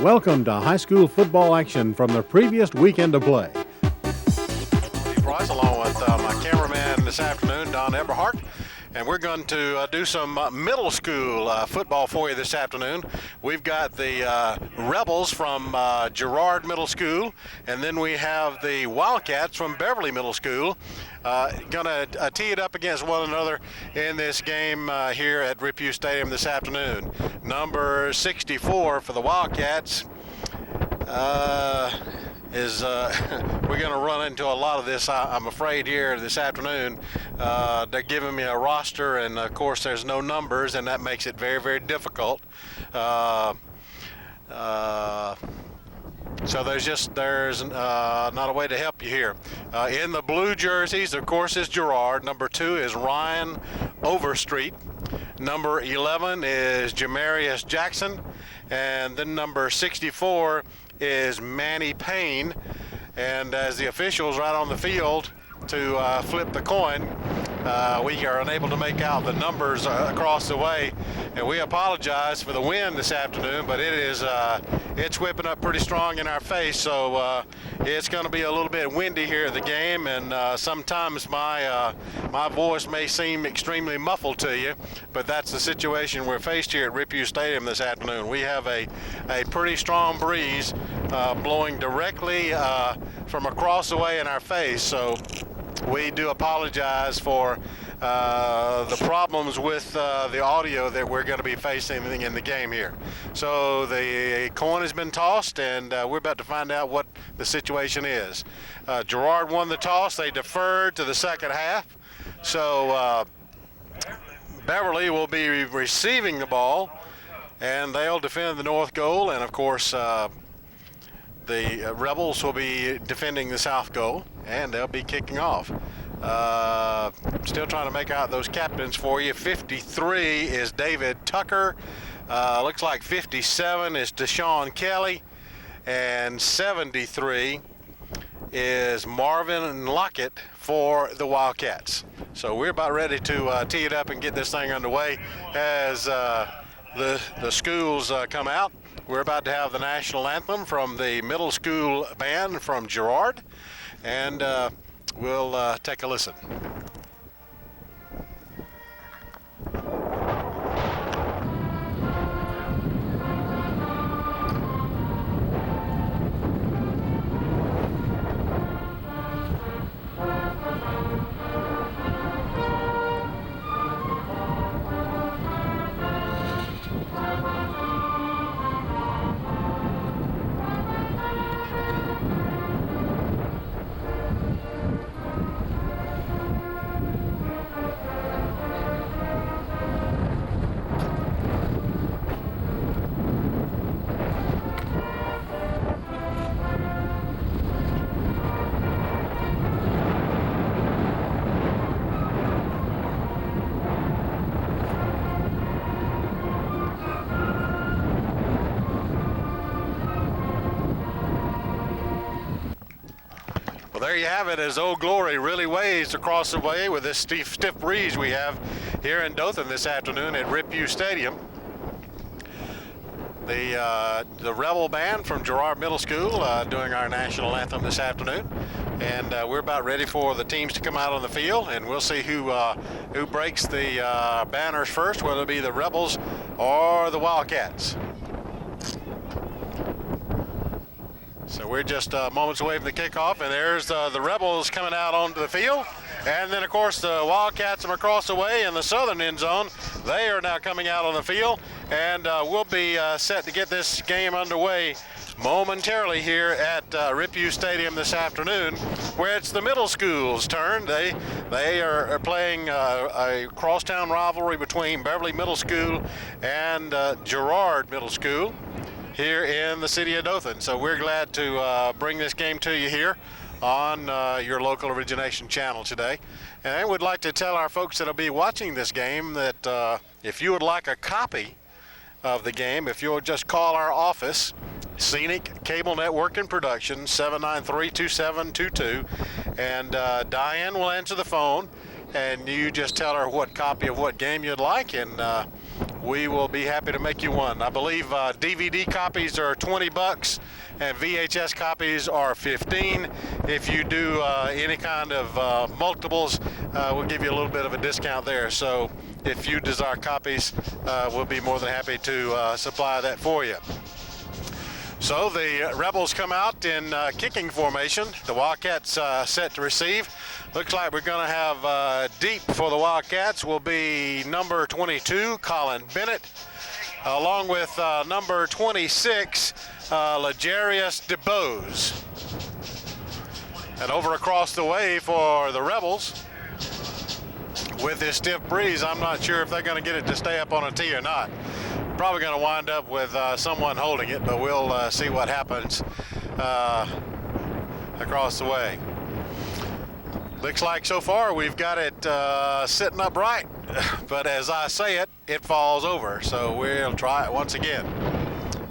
Welcome to high school football action from the previous weekend of play. Steve Price along with my cameraman this afternoon, Don Eberhardt. And we're going to do some middle school football for you this afternoon. We've got the Rebels from Girard Middle School, and then we have the Wildcats from Beverlye Middle School. Going to tee it up against one another in this game here at Rippu Stadium this afternoon. Number 64 for the Wildcats we're going to run into a lot of this, I'm afraid, here this afternoon. They're giving me a roster, and of course there's no numbers, and that makes it very, very difficult. So there's not a way to help you here. In the blue jerseys, of course, is Girard. Number 2 is Ryan Overstreet. Number 11 is Jamarius Jackson, and then number 64 is Manny Payne. And as the officials right on the field to flip the coin, we are unable to make out the numbers across the way, and we apologize for the wind this afternoon, but it's whipping up pretty strong in our face, so it's going to be a little bit windy here at the game, and sometimes my voice may seem extremely muffled to you, but that's the situation we're faced here at Rippu Stadium this afternoon. We have a pretty strong breeze blowing directly from across the way in our face, so we do apologize for the problems with the audio that we're going to be facing in the game here. So the coin has been tossed, and we're about to find out what the situation is. Girard won the toss. They deferred to the second half. So Beverlye will be receiving the ball, and they'll defend the north goal, and of course the Rebels will be defending the south goal, and they'll be kicking off. Still trying to make out those captains for you. 53 is David Tucker. Looks like 57 is Deshaun Kelly, and 73 is Marvin Lockett for the Wildcats. So we're about ready to tee it up and get this thing underway as the schools come out. We're about to have the national anthem from the middle school band from Girard, and we'll take a listen. There you have it, as Old Glory really waves across the way with this stiff breeze we have here in Dothan this afternoon at Rippu Stadium. The Rebel Band from Girard Middle School doing our national anthem this afternoon, and we're about ready for the teams to come out on the field, and we'll see who breaks the banners first, whether it be the Rebels or the Wildcats. So we're just moments away from the kickoff, and there's the Rebels coming out onto the field. And then, of course, the Wildcats are across the way in the southern end zone. They are now coming out on the field, and we'll be set to get this game underway momentarily here at Rippu Stadium this afternoon, where it's the middle school's turn. They are playing a crosstown rivalry between Beverlye Middle School and Girard Middle School here in the city of Dothan. So we're glad to bring this game to you here on your local origination channel today. And I would like to tell our folks that will be watching this game that if you would like a copy of the game, if you'll just call our office, Scenic Cable Network and Production, 793-2722, and Diane will answer the phone, and you just tell her what copy of what game you'd like, and we will be happy to make you one. I believe DVD copies are $20 and VHS copies are $15. If you do any kind of multiples, we'll give you a little bit of a discount there. So if you desire copies, we'll be more than happy to supply that for you. So the Rebels come out in kicking formation. The Wildcats set to receive. Looks like we're going to have deep for the Wildcats will be number 22, Colin Bennett, along with number 26, Legarius DeBose. And over across the way for the Rebels, with this stiff breeze, I'm not sure if they're going to get it to stay up on a tee or not. Probably going to wind up with someone holding it, but we'll see what happens across the way. Looks like so far we've got it sitting upright, but as I say it, it falls over. So we'll try it once again.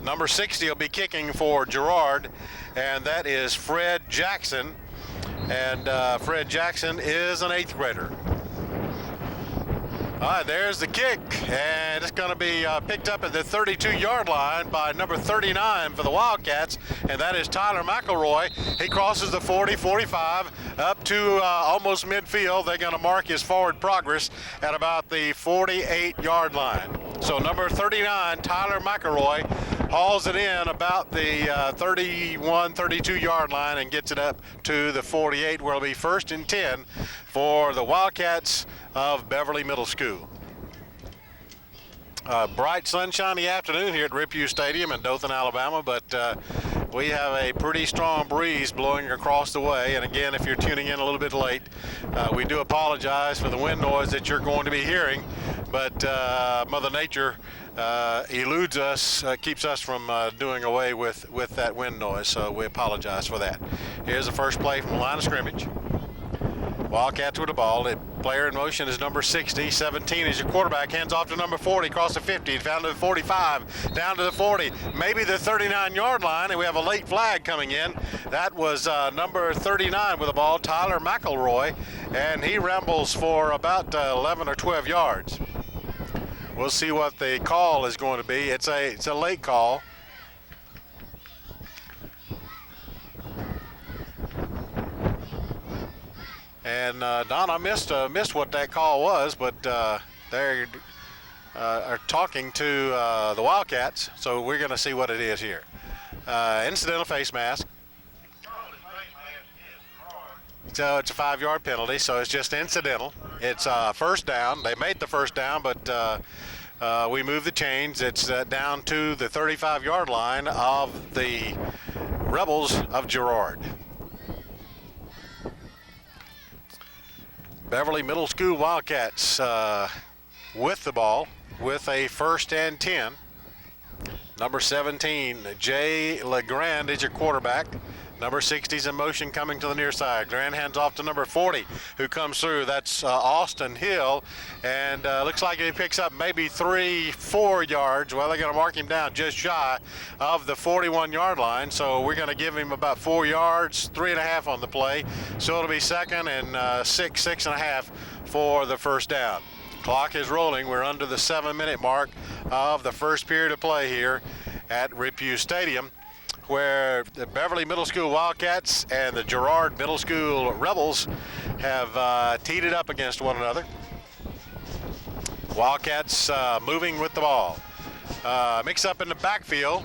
Number 60 will be kicking for Girard, and that is Fred Jackson. And Fred Jackson is an 8th grader. All right, there's the kick, and it's going to be picked up at the 32-yard line by number 39 for the Wildcats, and that is Tyler McElroy. He crosses the 40, 45, up to almost midfield. They're going to mark his forward progress at about the 48-yard line. So number 39, Tyler McElroy, hauls it in about the 31, 32-yard line and gets it up to the 48, where it'll be 1st and 10 for the Wildcats of Beverlye Middle School. Bright sunshiny afternoon here at Riphew Stadium in Dothan, Alabama, but we have a pretty strong breeze blowing across the way. And again, if you're tuning in a little bit late, we do apologize for the wind noise that you're going to be hearing, but Mother Nature eludes us, keeps us from doing away with that wind noise, so we apologize for that. Here's the first play from the line of scrimmage. Wildcats with the ball. The player in motion is number 60. 17 is your quarterback. Hands off to number 40. Across the 50. Down to the 45. Down to the 40. Maybe the 39-yard line. And we have a late flag coming in. That was number 39 with the ball, Tyler McElroy. And he rambles for about 11 or 12 yards. We'll see what the call is going to be. It's a late call. And Don, I missed what that call was, but they are talking to the Wildcats, so we're going to see what it is here. Incidental face mask. So it's a 5-yard penalty, so it's just incidental. It's first down. They made the first down, but we moved the chains. It's down to the 35-yard line of the Rebels of Girard. Beverlye Middle School Wildcats with the ball with a 1st and 10. Number 17, Jay LeGrand is your quarterback. Number 60 is in motion coming to the near side. Grant hands off to number 40 who comes through. That's Austin Hill. And looks like he picks up maybe 3-4 yards. Well, they're going to mark him down just shy of the 41-yard line. So we're going to give him about 4 yards, 3.5 on the play. So it'll be 2nd and 6.5 for the first down. Clock is rolling. We're under the 7-minute mark of the first period of play here at Riphew Stadium, where the Beverlye Middle School Wildcats and the Girard Middle School Rebels have teed it up against one another. Wildcats moving with the ball. Mix up in the backfield,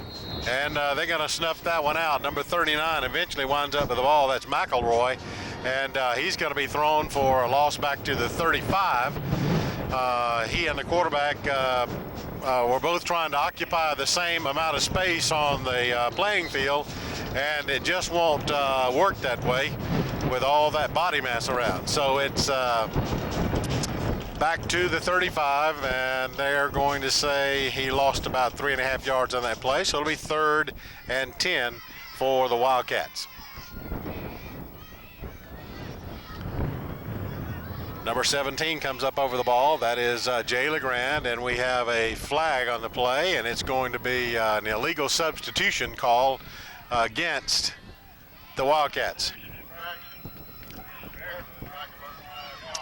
and they're going to snuff that one out. Number 39 eventually winds up with the ball. That's McElroy, and he's going to be thrown for a loss back to the 35. He and the quarterback were both trying to occupy the same amount of space on the playing field, and it just won't work that way with all that body mass around. So it's back to the 35, and they're going to say he lost about 3.5 yards on that play. So it'll be 3rd and 10 for the Wildcats. Number 17 comes up over the ball. That is Jay LeGrand, and we have a flag on the play, and it's going to be an illegal substitution call against the Wildcats.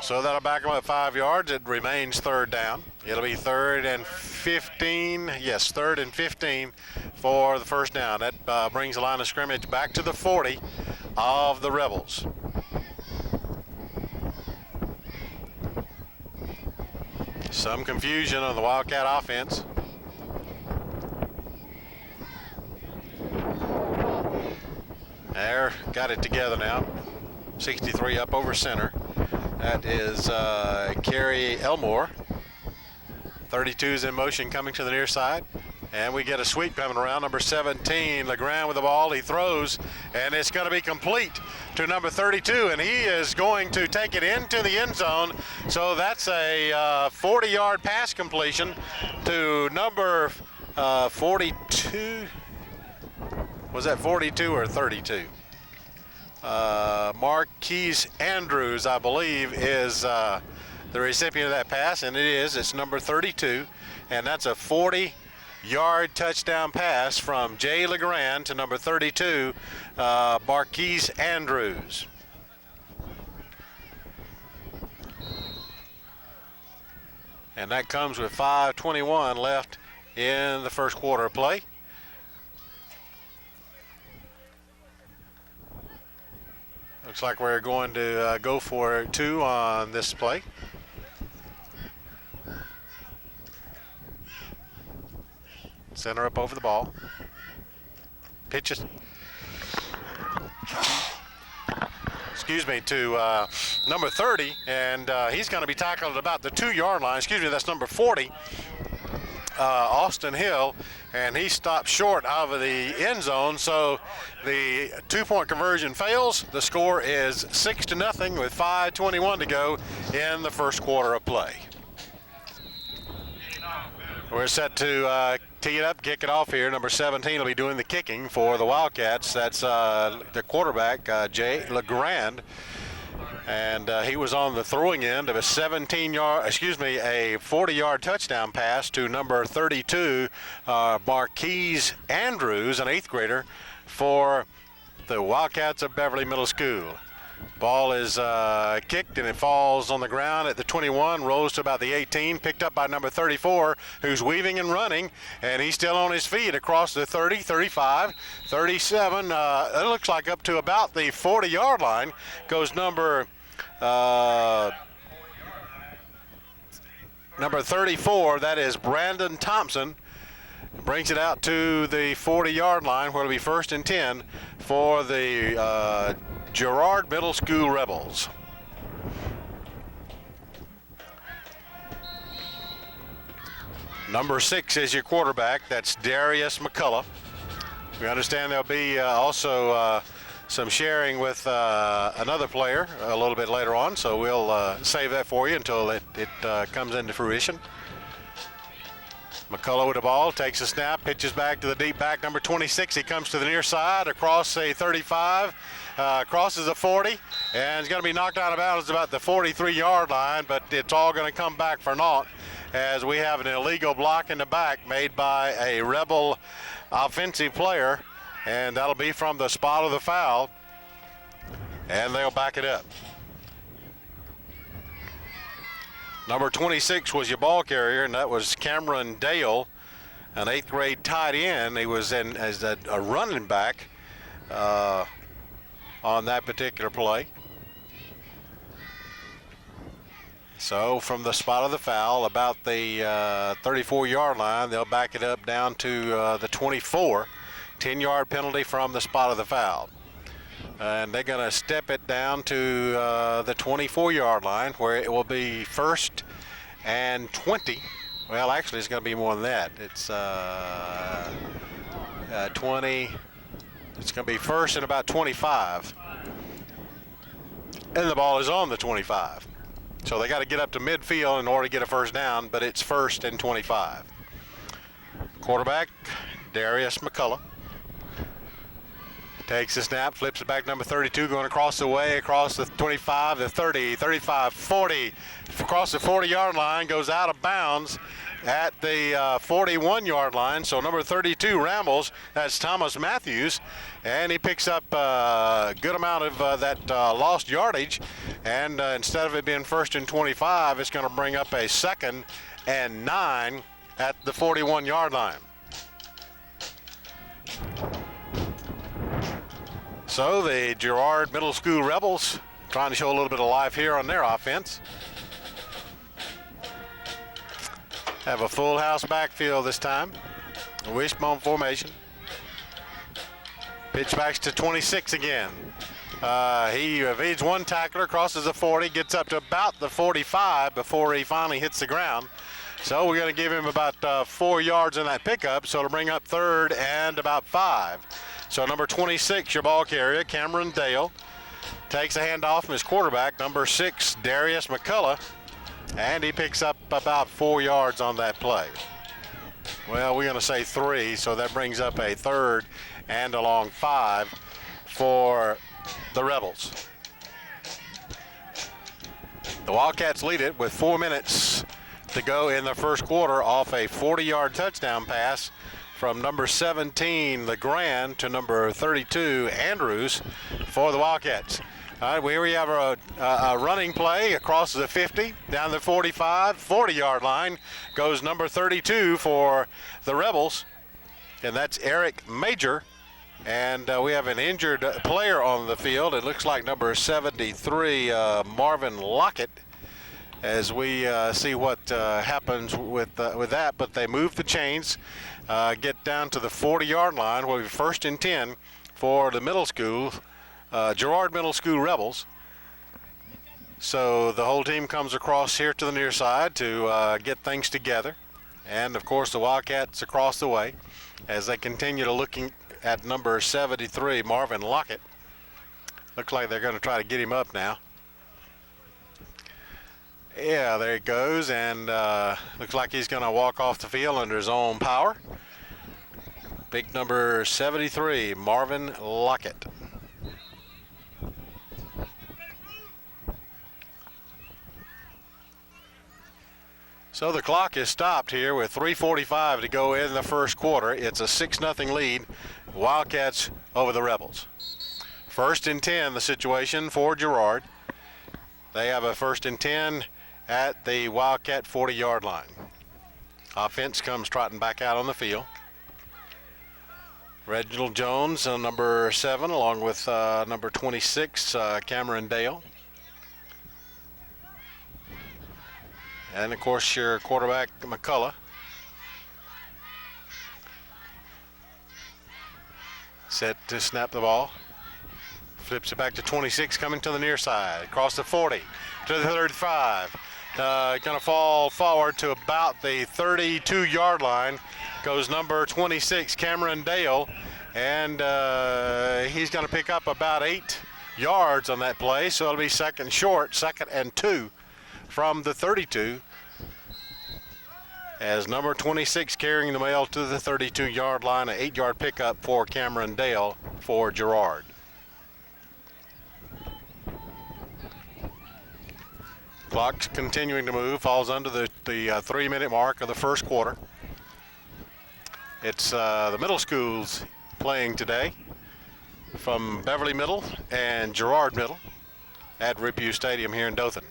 So that'll back them up 5 yards. It remains 3rd down. It'll be 3rd and 15. Yes, 3rd and 15 for the first down. That brings the line of scrimmage back to the 40 of the Rebels. Some confusion on the Wildcat offense. There, got it together now. 63 up over center. That is Kerry Elmore. 32's in motion coming to the near side. And we get a sweep coming around. Number 17, Legrand with the ball. He throws, and it's going to be complete to number 32, and he is going to take it into the end zone. So that's a 40-yard pass completion to number 42. Was that 42 or 32? Marquise Andrews, I believe, is the recipient of that pass, and it is. It's number 32, and that's a 40-yard touchdown pass from Jay Legrand to number 32, Marquise Andrews. And that comes with 5:21 left in the first quarter of play. Looks like we're going to go for 2 on this play. Center up over the ball. Pitches. Excuse me, to number 30, and he's going to be tackled at about the 2-yard line. Excuse me, that's number 40, Austin Hill, and he stopped short of the end zone, so the 2-point conversion fails. The score is 6-0 with 5:21 to go in the first quarter of play. We're set to tee it up, kick it off here. Number 17 will be doing the kicking for the Wildcats. That's the quarterback, Jay Legrand. And he was on the throwing end of a 40-yard touchdown pass to number 32, Marquise Andrews, an 8th grader for the Wildcats of Beverlye Middle School. Ball is kicked, and it falls on the ground at the 21, rolls to about the 18, picked up by number 34, who's weaving and running, and he's still on his feet across the 30, 35, 37. It looks like up to about the 40-yard line goes number 34. That is Brandon Thompson. Brings it out to the 40-yard line, where it'll be 1st and 10 for the Girard Middle School Rebels. Number 6 is your quarterback. That's Darius McCullough. We understand there'll be also some sharing with another player a little bit later on, so we'll save that for you until it comes into fruition. McCullough with the ball, takes a snap, pitches back to the deep back, number 26. He comes to the near side, across a 35, crosses a 40, and he's going to be knocked out of bounds about the 43-yard line, but it's all going to come back for naught, as we have an illegal block in the back made by a Rebel offensive player, and that'll be from the spot of the foul, and they'll back it up. Number 26 was your ball carrier, and that was Cameron Dale, an 8th grade tight end. He was in as a running back on that particular play. So from the spot of the foul, about the 34-yard line, they'll back it up down to the 24. 10-yard penalty from the spot of the foul. And they're going to step it down to the 24-yard line, where it will be 1st and 20. Well, actually, it's going to be more than that. It's 20. It's going to be 1st and about 25. And the ball is on the 25. So they got to get up to midfield in order to get a first down, but it's 1st and 25. Quarterback, Darius McCullough. Takes the snap, flips it back, number 32, going across the way, across the 25, the 30, 35, 40, across the 40-yard line, goes out of bounds at the 41-yard line. So number 32 rambles. That's Thomas Matthews, and he picks up a good amount of that lost yardage. And instead of it being 1st and 25, it's going to bring up a 2nd and 9 at the 41-yard line. So the Girard Middle School Rebels trying to show a little bit of life here on their offense. Have a full house backfield this time. A wishbone formation. Pitch backs to 26 again. He evades one tackler, crosses the 40, gets up to about the 45 before he finally hits the ground. So we're going to give him about 4 yards in that pickup, so it'll bring up 3rd and about 5. So number 26, your ball carrier, Cameron Dale, takes a handoff from his quarterback, number 6, Darius McCullough, and he picks up about 4 yards on that play. Well, we're going to say 3, so that brings up a 3rd and a long 5 for the Rebels. The Wildcats lead it with 4 minutes to go in the first quarter off a 40-yard touchdown pass from number 17, LeGrand, to number 32, Andrews, for the Wildcats. All right, here we have a running play across the 50, down the 45, 40-yard line. Goes number 32 for the Rebels, and that's Eric Major. And we have an injured player on the field. It looks like number 73, Marvin Lockett, as we see what happens with that. But they move the chains, get down to the 40-yard line, where we first and 10 for the middle school, Girard Middle School Rebels. So the whole team comes across here to the near side to get things together. And, of course, the Wildcats across the way as they continue to looking at number 73, Marvin Lockett. Looks like they're going to try to get him up now. Yeah, there he goes, and looks like he's going to walk off the field under his own power. Big number 73, Marvin Lockett. So the clock is stopped here with 3:45 to go in the first quarter. It's a 6-0 lead. Wildcats over the Rebels. First and 10, the situation for Girard. They have a first and 10 at the Wildcat 40-yard line. Offense comes trotting back out on the field. Reginald Jones, number 7, along with number 26, Cameron Dale. And, of course, your quarterback, McCullough. Set to snap the ball. Flips it back to 26, coming to the near side. Across the 40 to the 35. Going to fall forward to about the 32-yard line. Goes number 26, Cameron Dale. And he's going to pick up about 8 yards on that play. So it'll be second and 2 from the 32. As number 26 carrying the mail to the 32-yard line, an 8-yard pickup for Cameron Dale for Girard. Clock's continuing to move, falls under the 3-minute mark of the first quarter. It's the middle schools playing today from Beverlye Middle and Girard Middle at Rippew Stadium here in Dothan.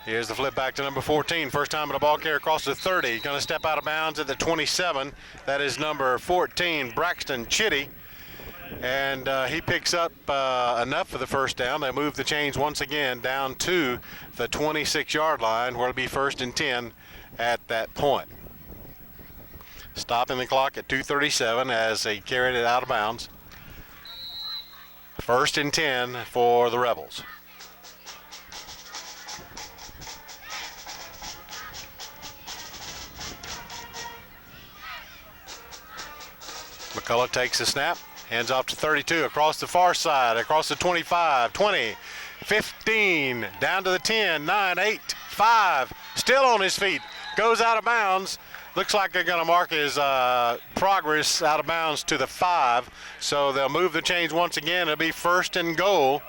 Here's the flip back to number 14. First time at a ball carrier across the 30. He's going to step out of bounds at the 27. That is number 14, Braxton Chitty. And he picks up enough for the first down. They move the chains once again down to the 26-yard line, where it'll be first and 10 at that point. Stopping the clock at 2:37 as they carried it out of bounds. First and 10 for the Rebels. McCullough takes the snap, hands off to 32, across the far side, across the 25, 20, 15, down to the 10, 9, 8, 5, still on his feet, goes out of bounds. Looks like they're going to mark his progress out of bounds to the 5, so they'll move the chains once again. It'll be first and goal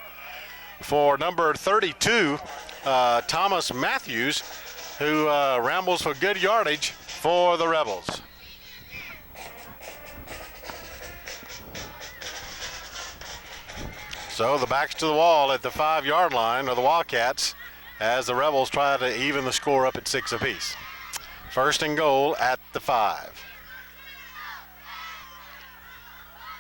for number 32, Thomas Matthews, who rambles for good yardage for the Rebels. So the backs to the wall at the 5-yard line are the Wildcats as the Rebels try to even the score up at 6 apiece. First and goal at the 5.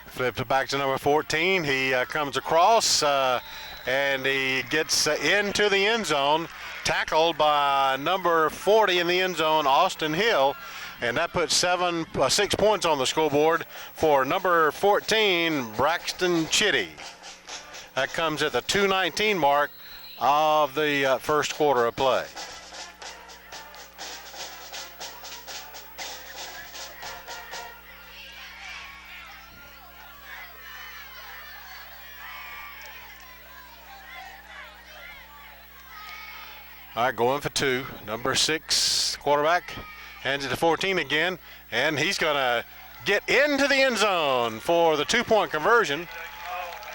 Flips it back to number 14. He comes across and he gets into the end zone, tackled by number 40 in the end zone, Austin Hill, and that puts 6 points on the scoreboard for number 14, Braxton Chitty. That comes at the 2:19 mark of the first quarter of play. All right, going for 2. Number 6 quarterback hands it to 14 again, and he's going to get into the end zone for the 2-point conversion.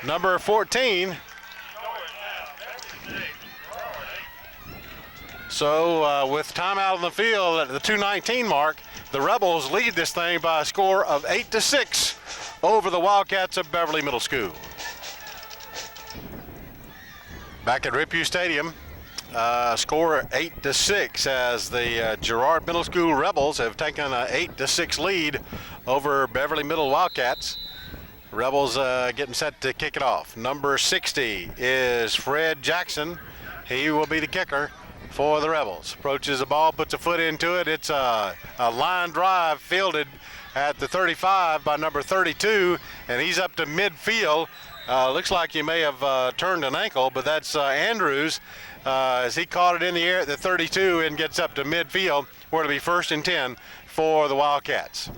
Number 14. So with timeout on the field at the 2:19 mark, the Rebels lead this thing by a score of 8-6 over the Wildcats of Beverlye Middle School. Back at Rippey Stadium. Score 8-6 as the Girard Middle School Rebels have taken an 8-6 lead over Beverlye Middle Wildcats. Rebels getting set to kick it off. Number 60 is Fred Jackson. He will be the kicker for the Rebels. Approaches the ball, puts a foot into it. It's a line drive fielded at the 35 by number 32, and he's up to midfield. Looks like he may have turned an ankle, but that's Andrews. As he caught it in the air at the 32 and gets up to midfield, where it'll be 1st and 10 for the Wildcats.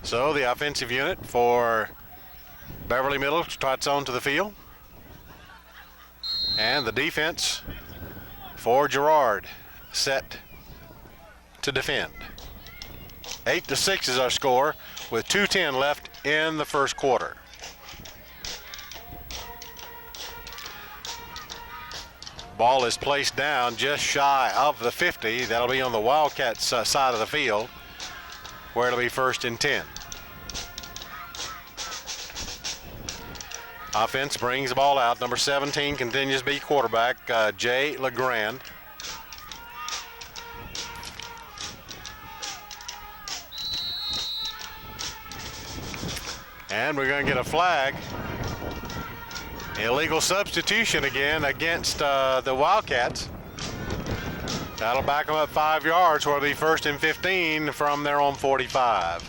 So the offensive unit for Beverlye Middle trots on to the field. And the defense for Girard set to defend. 8-6 is our score with 2:10 left in the first quarter. Ball is placed down just shy of the 50. That'll be on the Wildcats side of the field, where it'll be 1st and 10. Offense brings the ball out. Number 17 continues to be quarterback, Jay LeGrand. And we're going to get a flag. Illegal substitution again against the Wildcats. That'll back them up 5 yards, where it'll be 1st and 15 from their own 45.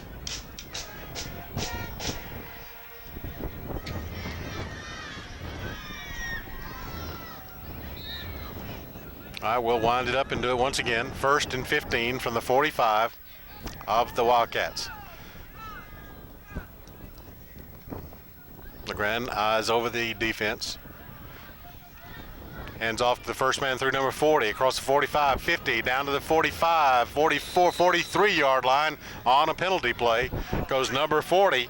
All right, we'll wind it up and do it once again. 1st and 15 from the 45 of the Wildcats. LeGrand eyes over the defense. Hands off to the first man through number 40, across the 45, 50, down to the 45, 44, 43-yard line on a penalty play. Goes number 40,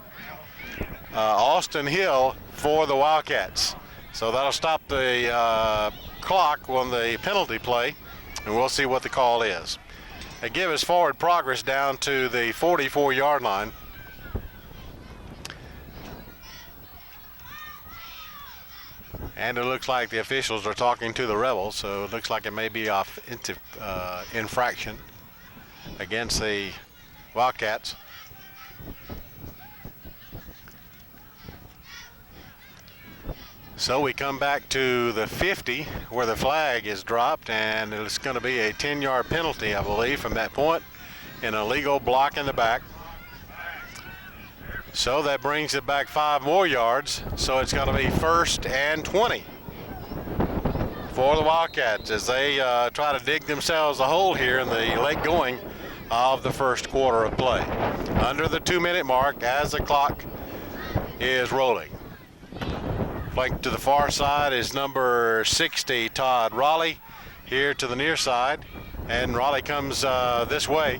Austin Hill for the Wildcats. So that'll stop the clock on the penalty play, and we'll see what the call is. They give us forward progress down to the 44-yard line. And it looks like the officials are talking to the Rebels, so it looks like it may be offensive infraction against the Wildcats. So we come back to the 50 where the flag is dropped, and it's going to be a 10-yard penalty, I believe, from that point. An illegal block in the back. So that brings it back 5 more yards. So it's going to be 1st and 20 for the Wildcats as they try to dig themselves a hole here in the late going of the first quarter of play. Under the 2-minute mark as the clock is rolling. Flanked to the far side is number 60, Todd Raleigh, here to the near side. And Raleigh comes this way.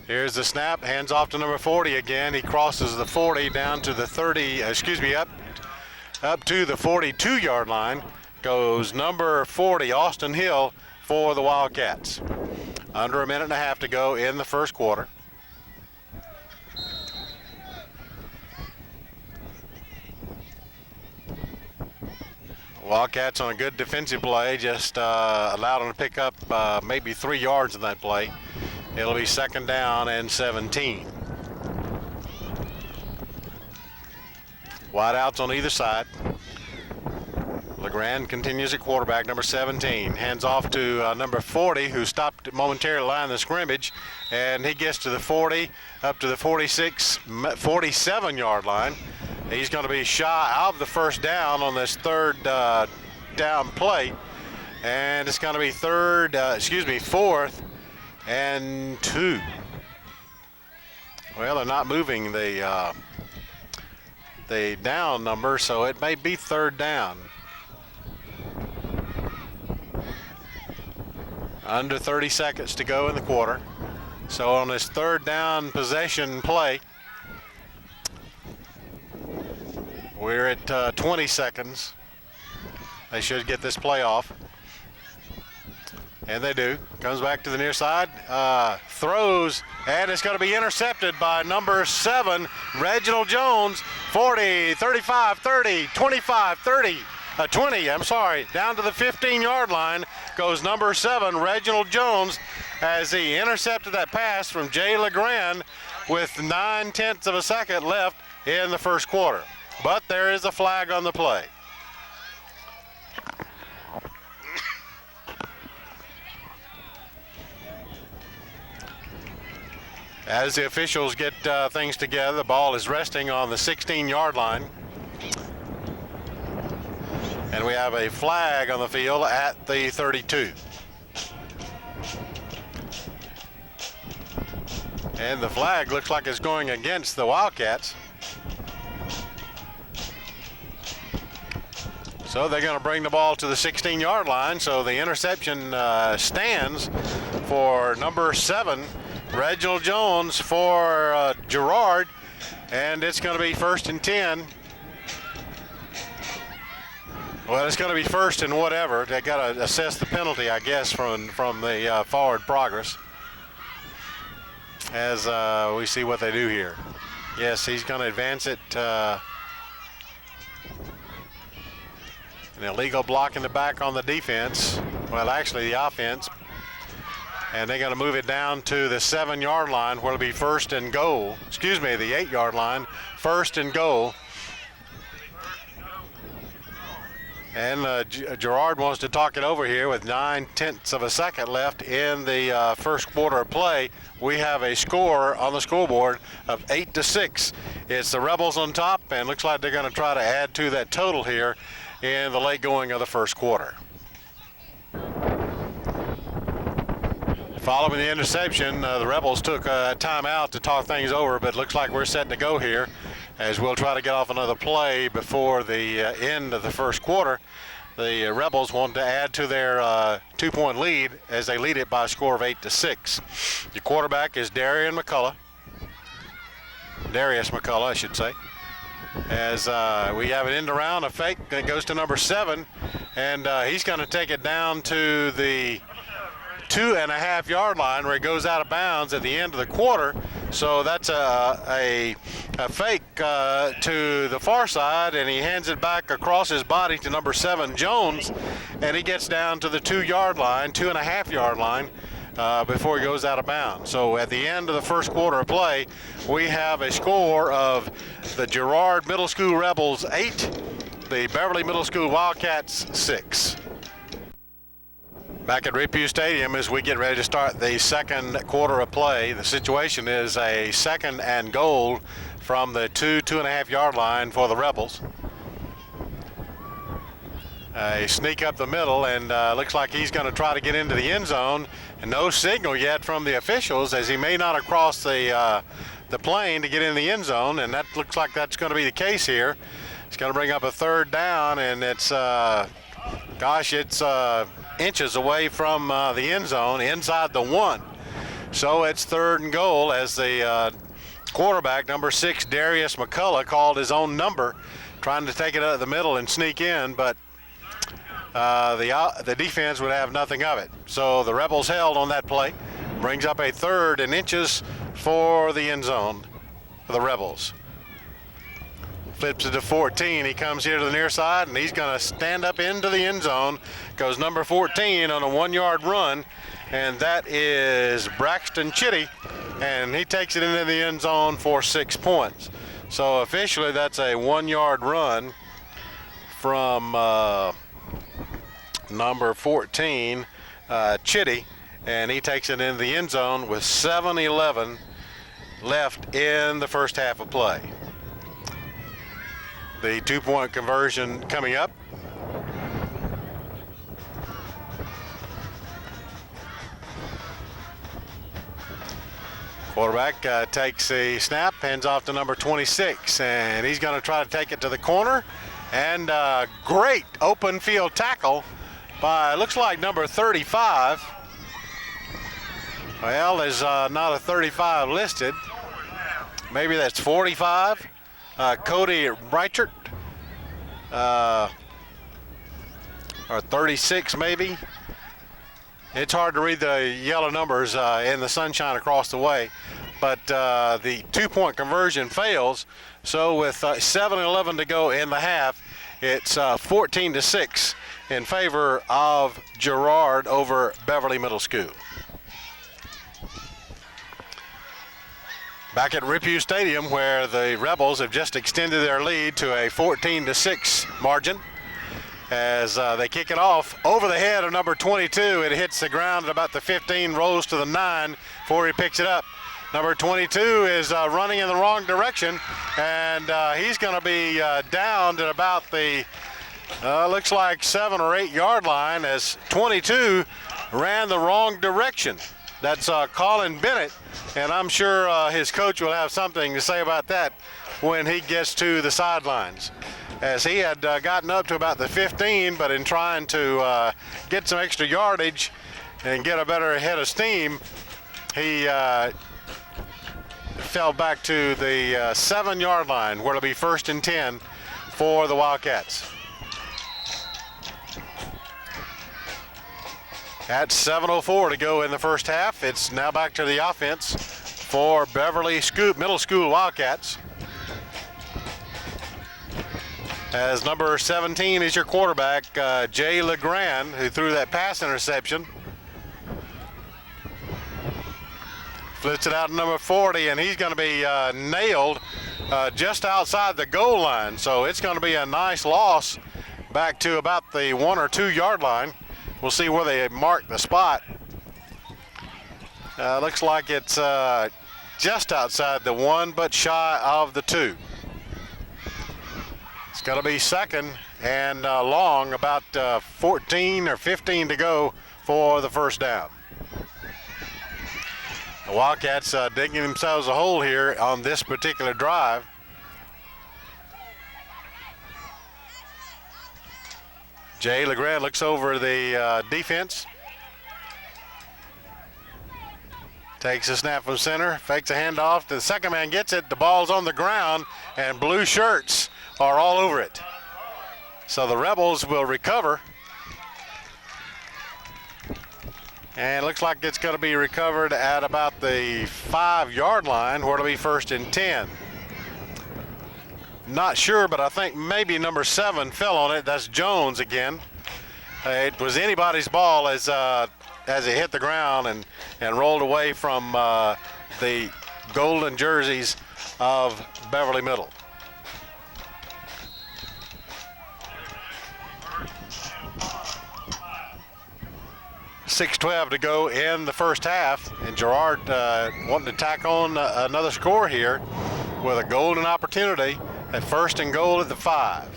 Here's the snap, hands off to number 40 again. He crosses the 40 down to the 30, up to the 42-yard line. Goes number 40, Austin Hill, for the Wildcats. Under a minute and a half to go in the first quarter. Wildcats on a good defensive play, just allowed them to pick up maybe 3 yards in that play. It'll be 2nd down and 17. Wide outs on either side. LeGrand continues at quarterback, number 17. Hands off to number 40, who stopped momentarily line of the scrimmage, and he gets to the 40, up to the 46, 47-yard line. He's going to be shy of the 1st down on this 3rd down play, and it's going to be 4th and 2. Well, they're not moving the down number, so it may be 3rd down. Under 30 seconds to go in the quarter. So on this 3rd down possession play, we're at 20 seconds. They should get this play off. And they do. Comes back to the near side, throws, and it's going to be intercepted by number 7, Reginald Jones. 40, 35, 30, 25, 30. 20, I'm sorry, down to the 15-yard line goes number 7, Reginald Jones, as he intercepted that pass from Jay LeGrand with 9/10 of a second left in the 1st quarter. But there is a flag on the play. As the officials get things together, the ball is resting on the 16-yard line. And we have a flag on the field at the 32. And the flag looks like it's going against the Wildcats. So they're going to bring the ball to the 16-yard line. So the interception stands for number 7, Reginald Jones, for Girard. And it's going to be 1st and 10. Well, it's going to be 1st and whatever. They got to assess the penalty, I guess, from the forward progress. As we see what they do here. Yes, he's going to advance it. An illegal block in the back on the defense. Well, actually the offense. And they're going to move it down to the 7-yard line, where it'll be 1st and goal. Excuse me, the 8-yard line. 1st and goal. And Girard wants to talk it over here with 9/10 of a second left in the 1st quarter of play. We have a score on the scoreboard of 8-6. It's the Rebels on top, and looks like they're going to try to add to that total here in the late going of the 1st quarter. Following the interception, the Rebels took a timeout to talk things over, but looks like we're set to go here, as we'll try to get off another play before the end of the 1st quarter. The Rebels want to add to their 2-point lead as they lead it by a score of 8-6. The quarterback is Darius McCullough, I should say. As we have an end around, a fake that goes to number 7, and he's going to take it down to the 2.5-yard line, where he goes out of bounds at the end of the quarter. So that's a fake to the far side, and he hands it back across his body to number 7, Jones, and he gets down to the 2-yard line, 2.5-yard line, before he goes out of bounds. So at the end of the 1st quarter of play, we have a score of the Girard Middle School Rebels 8, the Beverlye Middle School Wildcats 6. Back at Repue Stadium as we get ready to start the 2nd quarter of play. The situation is a 2nd and goal from the 2.5-yard line for the Rebels. A sneak up the middle, and looks like he's going to try to get into the end zone. And no signal yet from the officials, as he may not have crossed the plane to get in the end zone, and that looks like that's going to be the case here. It's going to bring up a 3rd down, and it's inches away from the end zone, inside the 1. So it's 3rd and goal, as the quarterback, number 6, Darius McCullough, called his own number, trying to take it out of the middle and sneak in, but the defense would have nothing of it. So the Rebels held on that play, brings up a 3rd and inches for the end zone for the Rebels. Flips it to 14. He comes here to the near side, and he's going to stand up into the end zone. Goes number 14 on a 1-yard run, and that is Braxton Chitty, and he takes it into the end zone for 6 points. So officially that's a 1-yard run from number 14, Chitty, and he takes it into the end zone with 7:11 left in the first half of play. The 2-point conversion coming up. Quarterback takes a snap, hands off to number 26, and he's going to try to take it to the corner. And great open field tackle by, looks like number 35. Well, there's not a 35 listed. Maybe that's 45. Cody Reichert, or 36 maybe. It's hard to read the yellow numbers in the sunshine across the way, but the 2-point conversion fails. So with 7:11 to go in the half, it's 14-6 in favor of Girard over Beverlye Middle School. Back at Rippue Stadium, where the Rebels have just extended their lead to a 14-6 margin. As they kick it off over the head of number 22, it hits the ground at about the 15, rolls to the 9 before he picks it up. Number 22 is running in the wrong direction, and he's going to be downed at about the, looks like 7 or 8 yard line, as 22 ran the wrong direction. That's Colin Bennett, and I'm sure his coach will have something to say about that when he gets to the sidelines, as he had gotten up to about the 15, but in trying to get some extra yardage and get a better head of steam, he fell back to the 7-yard line, where it'll be 1st and 10 for the Wildcats. At 7:04 to go in the first half, it's now back to the offense for Beverlye Middle School Wildcats. As number 17 is your quarterback, Jay LeGrand, who threw that pass interception. Flips it out to number 40, and he's going to be nailed just outside the goal line. So it's going to be a nice loss back to about the 1 or 2 yard line. We'll see where they mark the spot. Looks like it's just outside the 1, but shy of the 2. It's going to be 2nd and long, about 14 or 15 to go for the first down. The Wildcats digging themselves a hole here on this particular drive. Jay LeGrand looks over the defense. Takes a snap from center, fakes a handoff. The second man gets it. The ball's on the ground, and blue shirts are all over it. So the Rebels will recover. And it looks like it's going to be recovered at about the 5 yard line, where it'll be 1st and 10. Not sure, but I think maybe number 7 fell on it. That's Jones again. It was anybody's ball as it hit the ground and rolled away from the golden jerseys of Beverlye Middle. .6:12 to go in the first half, and Girard wanting to tack on another score here with a golden opportunity at 1st and goal at the 5.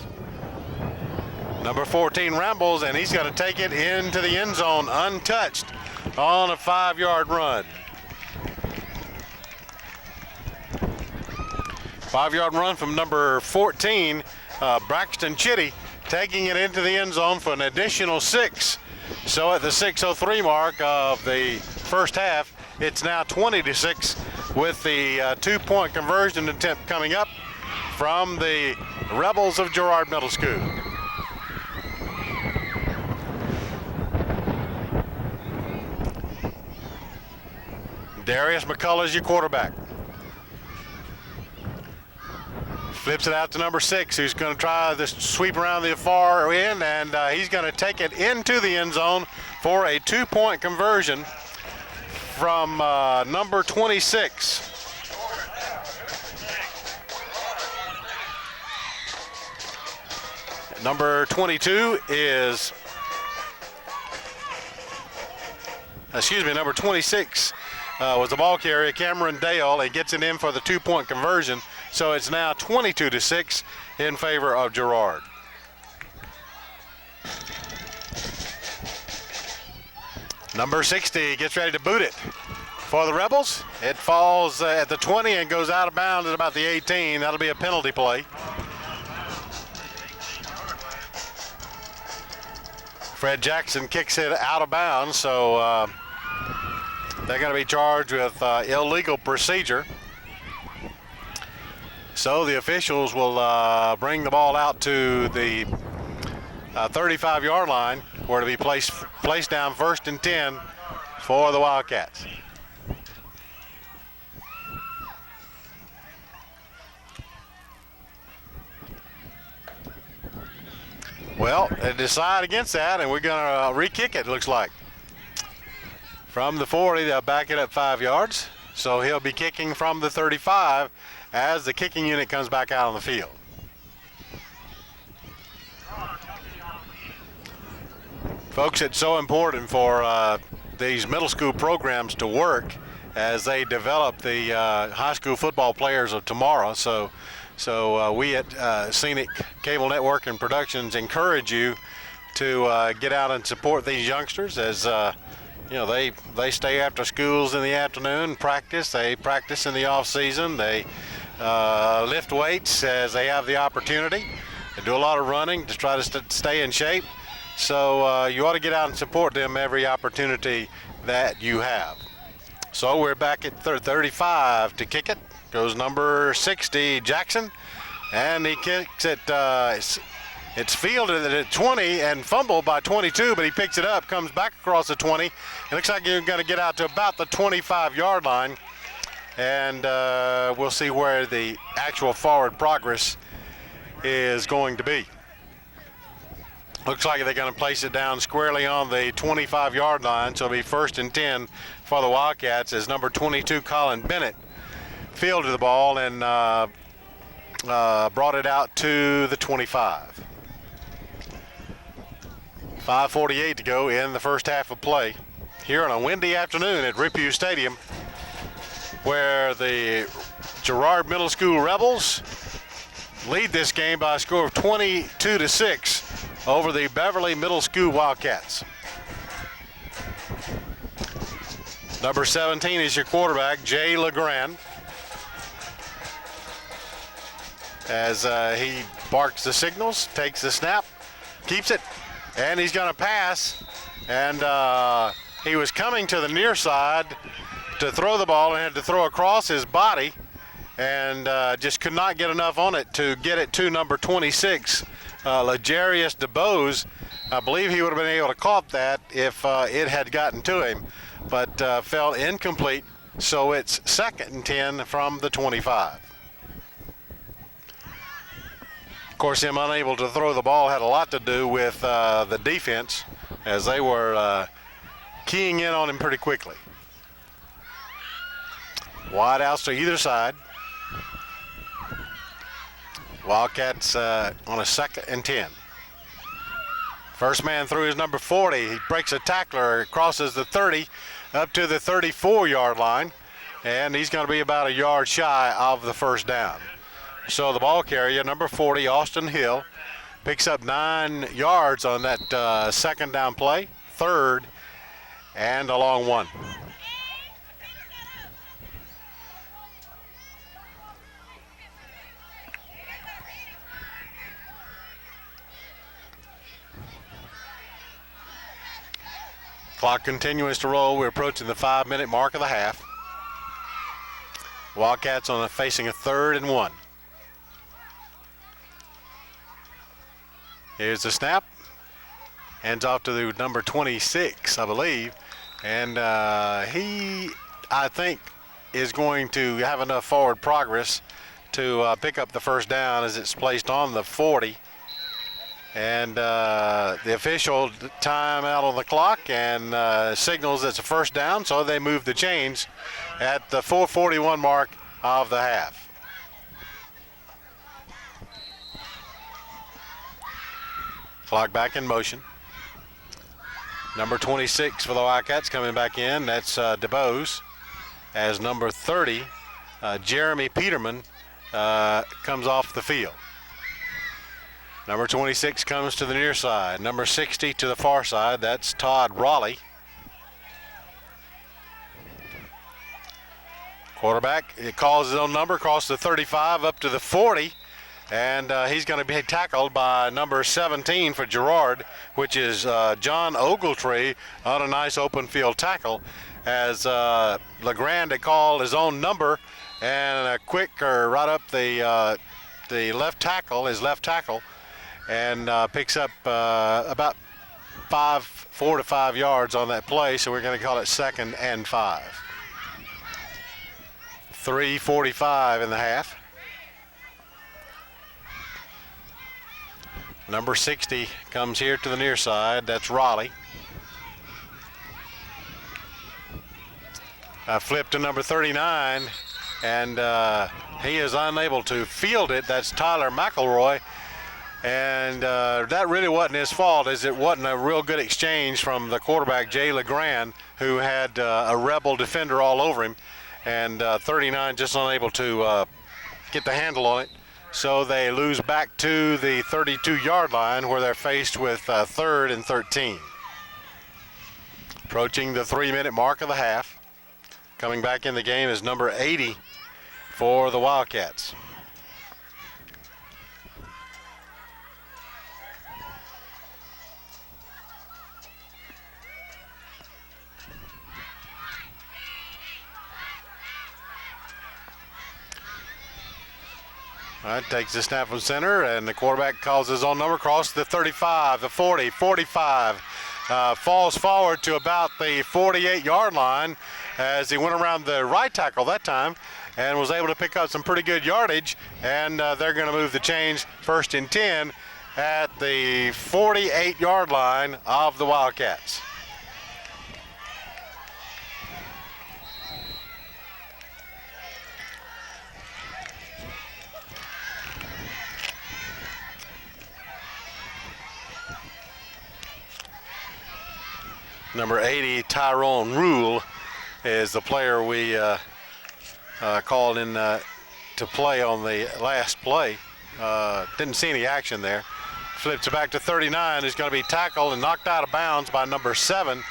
Number 14 rambles, and he's going to take it into the end zone untouched on a 5 yard run. 5 yard run from number 14, Braxton Chitty, taking it into the end zone for an additional 6. So at the 6:03 mark of the first half, it's now 20-6 with the 2-point conversion attempt coming up from the Rebels of Girard Middle School. Darius McCullough is your quarterback. Flips it out to number 6, who's going to try this sweep around the far end, and he's going to take it into the end zone for a 2-point conversion from number 26. Number 22 is, number 26 was the ball carrier, Cameron Dale. He gets it in for the 2-point conversion. So it's now 22-6 in favor of Girard. Number 60 gets ready to boot it for the Rebels. It falls at the 20 and goes out of bounds at about the 18. That'll be a penalty play. Fred Jackson kicks it out of bounds, so they're going to be charged with illegal procedure. So the officials will bring the ball out to the 35-yard line, where to be placed down 1st and 10 for the Wildcats. Well, they decide against that, and we're going to re-kick it, looks like. From the 40, they'll back it up 5 yards. So he'll be kicking from the 35 as the kicking unit comes back out on the field. Folks, it's so important for these middle school programs to work as they develop the high school football players of tomorrow. So we at Scenic Cable Network and Productions encourage you to get out and support these youngsters as they stay after schools in the afternoon, practice. They practice in the off season. They lift weights as they have the opportunity. They do a lot of running to try to stay in shape. So you ought to get out and support them every opportunity that you have. So we're back at 35 to kick it. Goes number 60, Jackson, and he kicks it. It's fielded at 20 and fumbled by 22, but he picks it up, comes back across the 20. It looks like you're going to get out to about the 25-yard line, and we'll see where the actual forward progress is going to be. Looks like they're going to place it down squarely on the 25-yard line, so it'll be 1st and 10 for the Wildcats as number 22, Colin Bennett, fielded the ball and brought it out to the 25. 5:48 to go in the first half of play here on a windy afternoon at Rippue Stadium, where the Girard Middle School Rebels lead this game by a score of 22-6 over the Beverlye Middle School Wildcats. Number 17 is your quarterback, Jay LeGrand, as he barks the signals, takes the snap, keeps it, and he's going to pass. And he was coming to the near side to throw the ball and had to throw across his body, and just could not get enough on it to get it to number 26, Legarius DeBose. I believe he would have been able to caught that if it had gotten to him, but fell incomplete. So it's 2nd and 10 from the 25. Of course, him unable to throw the ball had a lot to do with the defense, as they were keying in on him pretty quickly. Wide outs to either side. Wildcats on a 2nd and 10. First man through is number 40. He breaks a tackler, crosses the 30 up to the 34-yard line, and he's going to be about a yard shy of the first down. So the ball carrier, number 40, Austin Hill, picks up 9 yards on that second down play, 3rd and a long one. Clock continues to roll. We're approaching the 5-minute mark of the half. Wildcats facing a 3rd and 1. Here's the snap. Hands off to the number 26, I believe. And he, I think, is going to have enough forward progress to pick up the first down as it's placed on the 40. And the official time out on the clock and signals it's a first down, so they move the chains at the 4:41 mark of the half. Clock back in motion. Number 26 for the Wildcats coming back in. That's DeBose. As number 30, Jeremy Peterman, comes off the field. Number 26 comes to the near side. Number 60 to the far side. That's Todd Raleigh. Quarterback, it calls his own number, across the 35 up to the 40. And he's going to be tackled by number 17 for Girard, which is John Ogletree, on a nice open field tackle. As LeGrand had called his own number, and a quick right up the left tackle, his left tackle, and picks up about 4 to 5 yards on that play. So we're going to call it 2nd and 5. 3:45 in the half. Number 60 comes here to the near side. That's Raleigh. Flip to number 39, and he is unable to field it. That's Tyler McElroy. And that really wasn't his fault, as it wasn't a real good exchange from the quarterback, Jay LeGrand, who had a rebel defender all over him. And 39 just unable to get the handle on it. So they lose back to the 32-yard line, where they're faced with 3rd and 13. Approaching the 3-minute mark of the half. Coming back in the game is number 80 for the Wildcats. All right, takes the snap from center, and the quarterback calls his own number, across the 35, the 40, 45. Falls forward to about the 48-yard line as he went around the right tackle that time and was able to pick up some pretty good yardage. And they're going to move the chains 1st and 10 at the 48-yard line of the Wildcats. Number 80, Tyrone Rule, is the player we called in to play on the last play. Didn't see any action there. Flips it back to 39, who's going to be tackled and knocked out of bounds by number 7.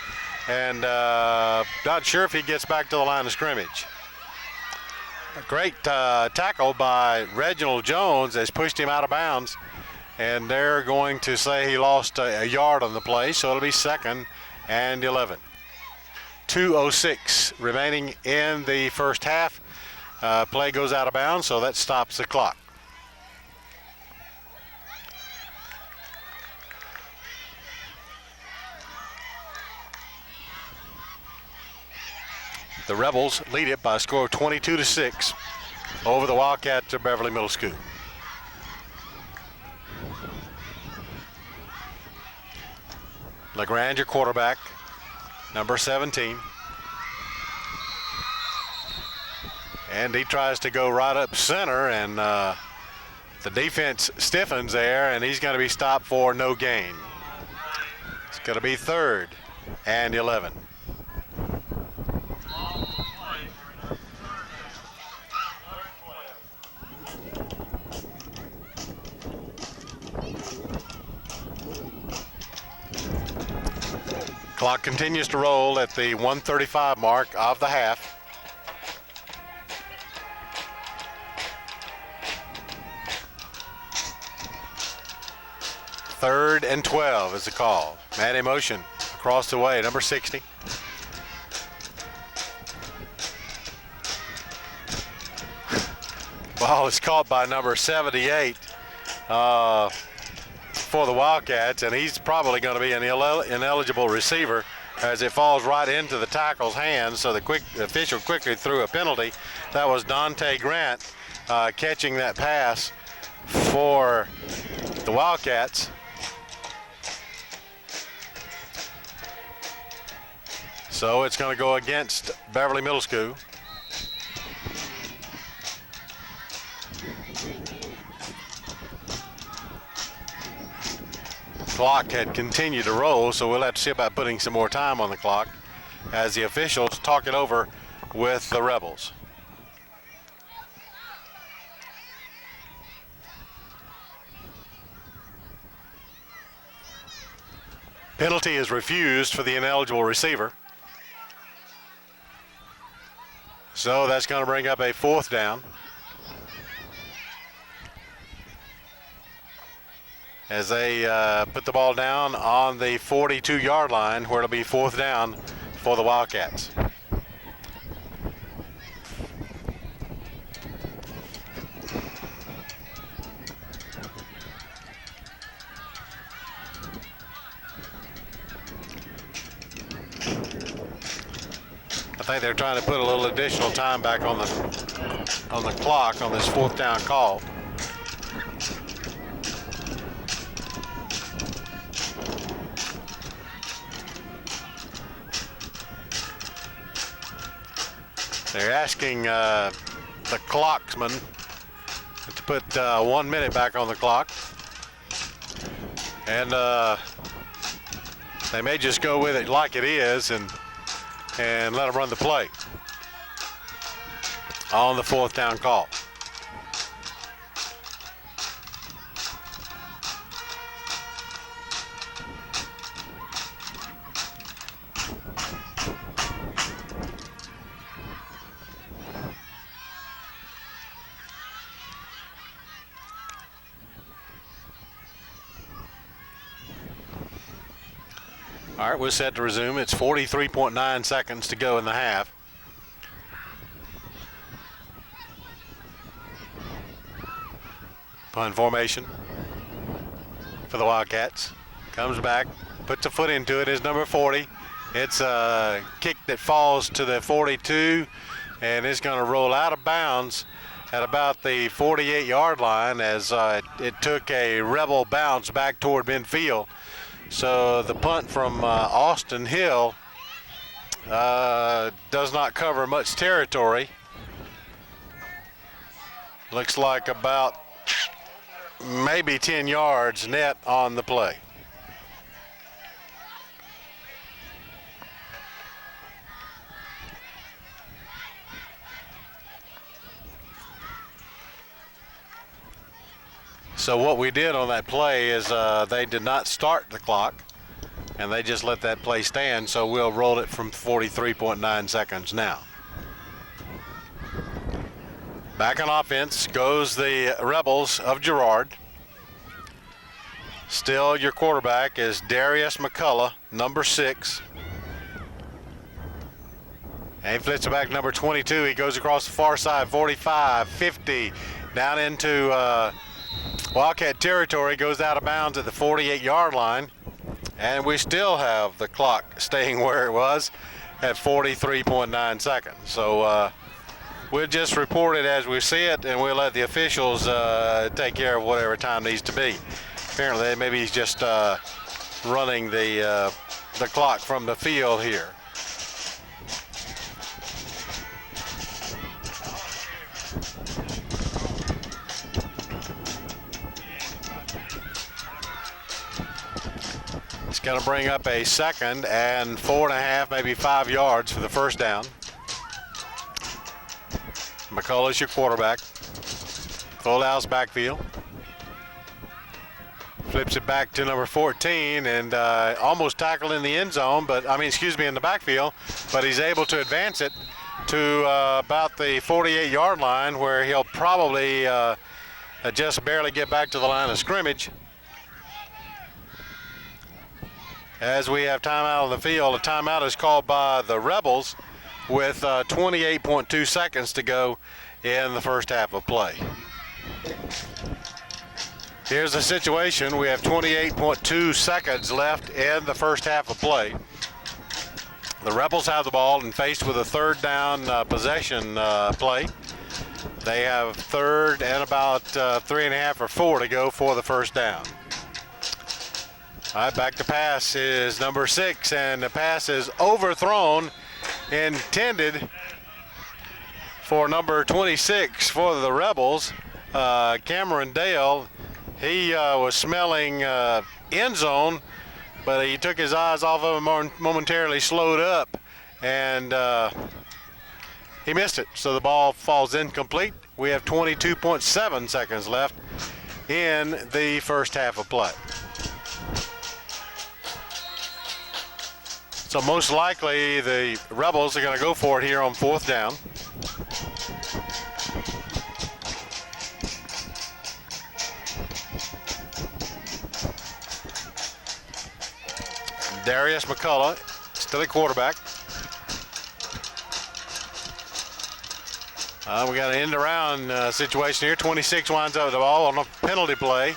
And not sure if he gets back to the line of scrimmage. A great tackle by Reginald Jones has pushed him out of bounds. And they're going to say he lost a yard on the play, so it'll be 2nd and 11. 2:06 remaining in the first half. Play goes out of bounds, so that stops the clock. The Rebels lead it by a score of 22-6 over the Wildcats of Beverlye Middle School. LeGrand, your quarterback, number 17. And he tries to go right up center, and the defense stiffens there, and he's going to be stopped for no gain. It's going to be 3rd and 11. Clock continues to roll at the 1:35 mark of the half. Third and 12 is the call. Man in motion across the way, number 60. Ball is caught by number 78 for the Wildcats, and he's probably going to be an ineligible receiver as it falls right into the tackle's hands. So the official quickly threw a penalty. That was Dante Grant catching that pass for the Wildcats. So it's going to go against Beverlye Middle School. Clock had continued to roll, so we'll have to see about putting some more time on the clock as the officials talk it over with the Rebels. Penalty is refused for the ineligible receiver. So that's going to bring up a 4th down. As they put the ball down on the 42-yard line, where it'll be 4th down for the Wildcats. I think they're trying to put a little additional time back on the clock on this 4th down call. They're asking the clocksman to put 1 minute back on the clock. And they may just go with it like it is and let them run the play on the 4th down call. All right, we're set to resume. It's 43.9 seconds to go in the half. Punt formation for the Wildcats. Comes back, puts a foot into it, is number 40. It's a kick that falls to the 42, and it's going to roll out of bounds at about the 48-yard line as it took a Rebel bounce back toward midfield. So the punt from Austin Hill does not cover much territory. Looks like about maybe 10 yards net on the play. So what we did on that play is they did not start the clock, and they just let that play stand, so we'll roll it from 43.9 seconds now. Back on offense goes the Rebels of Girard. Still your quarterback is Darius McCullough, number 6. And he flips it back number 22. He goes across the far side, 45, 50, down into Wildcat territory, goes out of bounds at the 48-yard line, and we still have the clock staying where it was at 43.9 seconds. So we'll just report it as we see it, and we'll let the officials take care of whatever time needs to be. Apparently, maybe he's just running the clock from the field here. It's going to bring up a 2nd and 4.5, maybe 5 yards for the 1st down. McCullough's your quarterback. Full house backfield. Flips it back to number 14 and almost tackled in the end zone, but in the backfield, but he's able to advance it to about the 48-yard line, where he'll probably just barely get back to the line of scrimmage. As we have timeout on the field, a timeout is called by the Rebels with 28.2 seconds to go in the first half of play. Here's the situation. We have 28.2 seconds left in the first half of play. The Rebels have the ball and faced with a 3rd down possession play. They have third and about 3.5 or 4 to go for the first down. All right, back to pass is number 6, and the pass is overthrown, intended for number 26 for the Rebels, Cameron Dale. He was smelling end zone, but he took his eyes off of him, momentarily slowed up, and he missed it. So the ball falls incomplete. We have 22.7 seconds left in the first half of play. So most likely the Rebels are going to go for it here on 4th down. Darius McCullough, still at quarterback. We got an end around situation here. 26 winds up with the ball on a penalty play.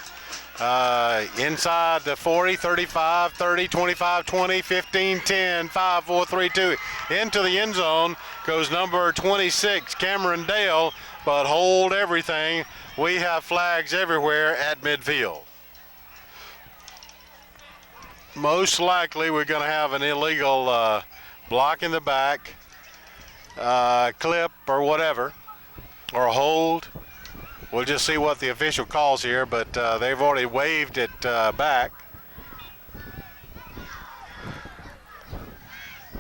Inside the 40, 35, 30, 25, 20, 15, 10, 5, 4, 3, 2. Into the end zone goes number 26, Cameron Dale, but hold everything. We have flags everywhere at midfield. Most likely we're going to have an illegal block in the back, clip or whatever, or a hold. We'll just see what the official calls here, but they've already waved it back.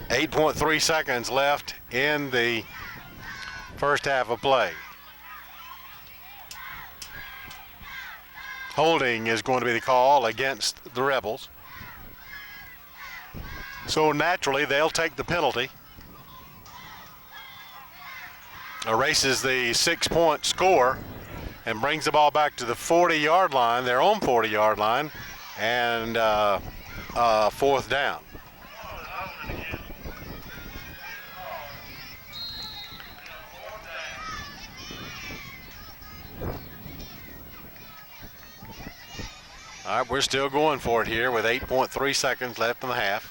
8.3 seconds left in the first half of play. Holding is going to be the call against the Rebels. So naturally, they'll take the penalty. Erases the 6-point score and brings the ball back to the 40-yard line, their own 40-yard line, and 4th down. All right, we're still going for it here with 8.3 seconds left in the half.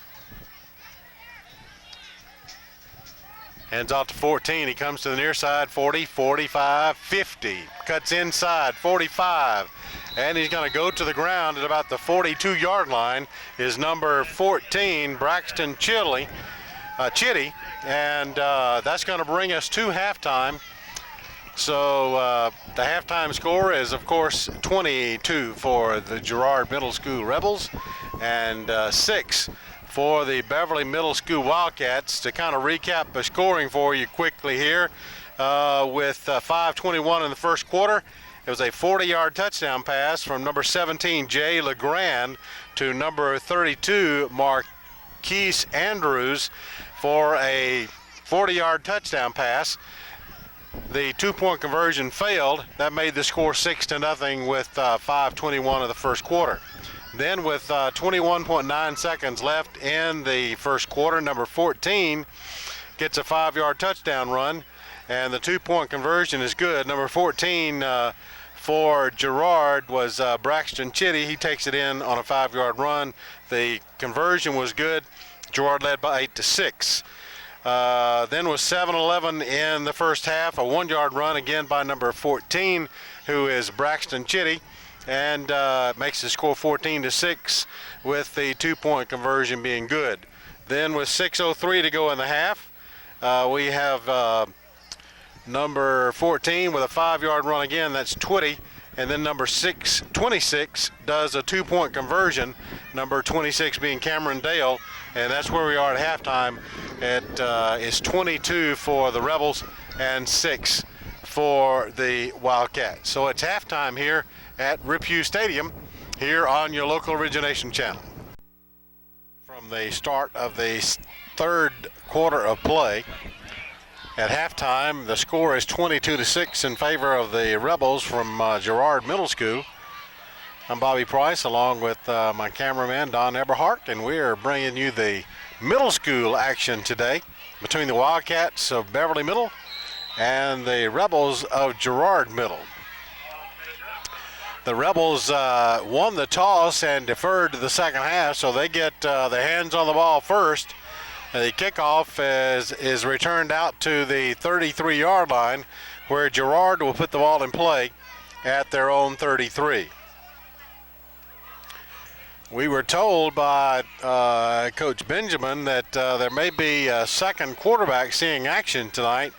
Hands off to 14. He comes to the near side. 40, 45, 50. Cuts inside. 45. And he's going to go to the ground at about the 42-yard line. Is number 14, Braxton Chitty. And that's going to bring us to halftime. So the halftime score is, of course, 22 for the Girard Middle School Rebels and 6 for the Beverlye Middle School Wildcats. To kind of recap the scoring for you quickly here, with 5:21 in the first quarter, it was a 40-yard touchdown pass from number 17, Jay LeGrand, to number 32, Marquise Andrews, for a 40-yard touchdown pass. The 2-point conversion failed. That made the score 6-0 with 5:21 of the first quarter. Then with 21.9 seconds left in the first quarter, number 14 gets a 5-yard touchdown run, and the 2-point conversion is good. Number 14 for Girard was Braxton Chitty. He takes it in on a 5-yard run. The conversion was good. Girard led by 8-6. Then was 7-11 in the first half, a 1-yard run again by number 14, who is Braxton Chitty, and makes the score 14-6 with the 2-point conversion being good. Then with 6:03 to go in the half, we have number 14 with a 5-yard run again. That's Twitty. And then number 26 does a 2-point conversion, number 26 being Cameron Dale, and that's where we are at halftime. It is 22 for the Rebels and 6 for the Wildcats. So it's halftime here at Rip Hughes Stadium here on your local origination channel. From the start of the third quarter of play, at halftime, the score is 22-6 in favor of the Rebels from Girard Middle School. I'm Bobby Price, along with my cameraman, Don Eberhardt, and we are bringing you the middle school action today between the Wildcats of Beverlye Middle and the Rebels of Girard Middle. The Rebels won the toss and deferred to the second half, so they get their hands on the ball first. The kickoff is returned out to the 33-yard line, where Girard will put the ball in play at their own 33. We were told by Coach Benjamin that there may be a second quarterback seeing action tonight,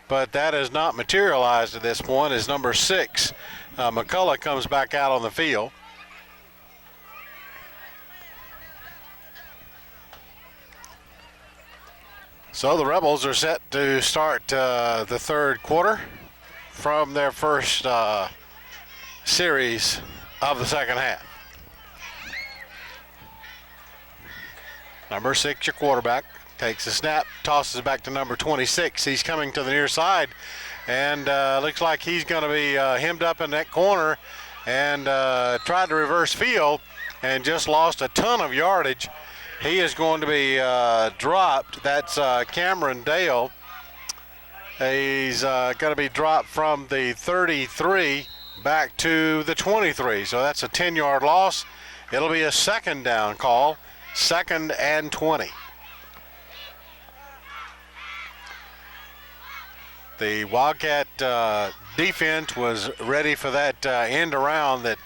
but that has not materialized at this point as number 6, McCullough, comes back out on the field. So the Rebels are set to start the third quarter from their first series of the second half. Number 6, your quarterback, takes a snap, tosses it back to number 26. He's coming to the near side, and looks like he's going to be hemmed up in that corner, and tried to reverse field and just lost a ton of yardage. He is going to be dropped. That's Cameron Dale. He's going to be dropped from the 33 back to the 23. So that's a 10-yard loss. It'll be a second down call, 2nd and 20. The Wildcat defense was ready for that end around that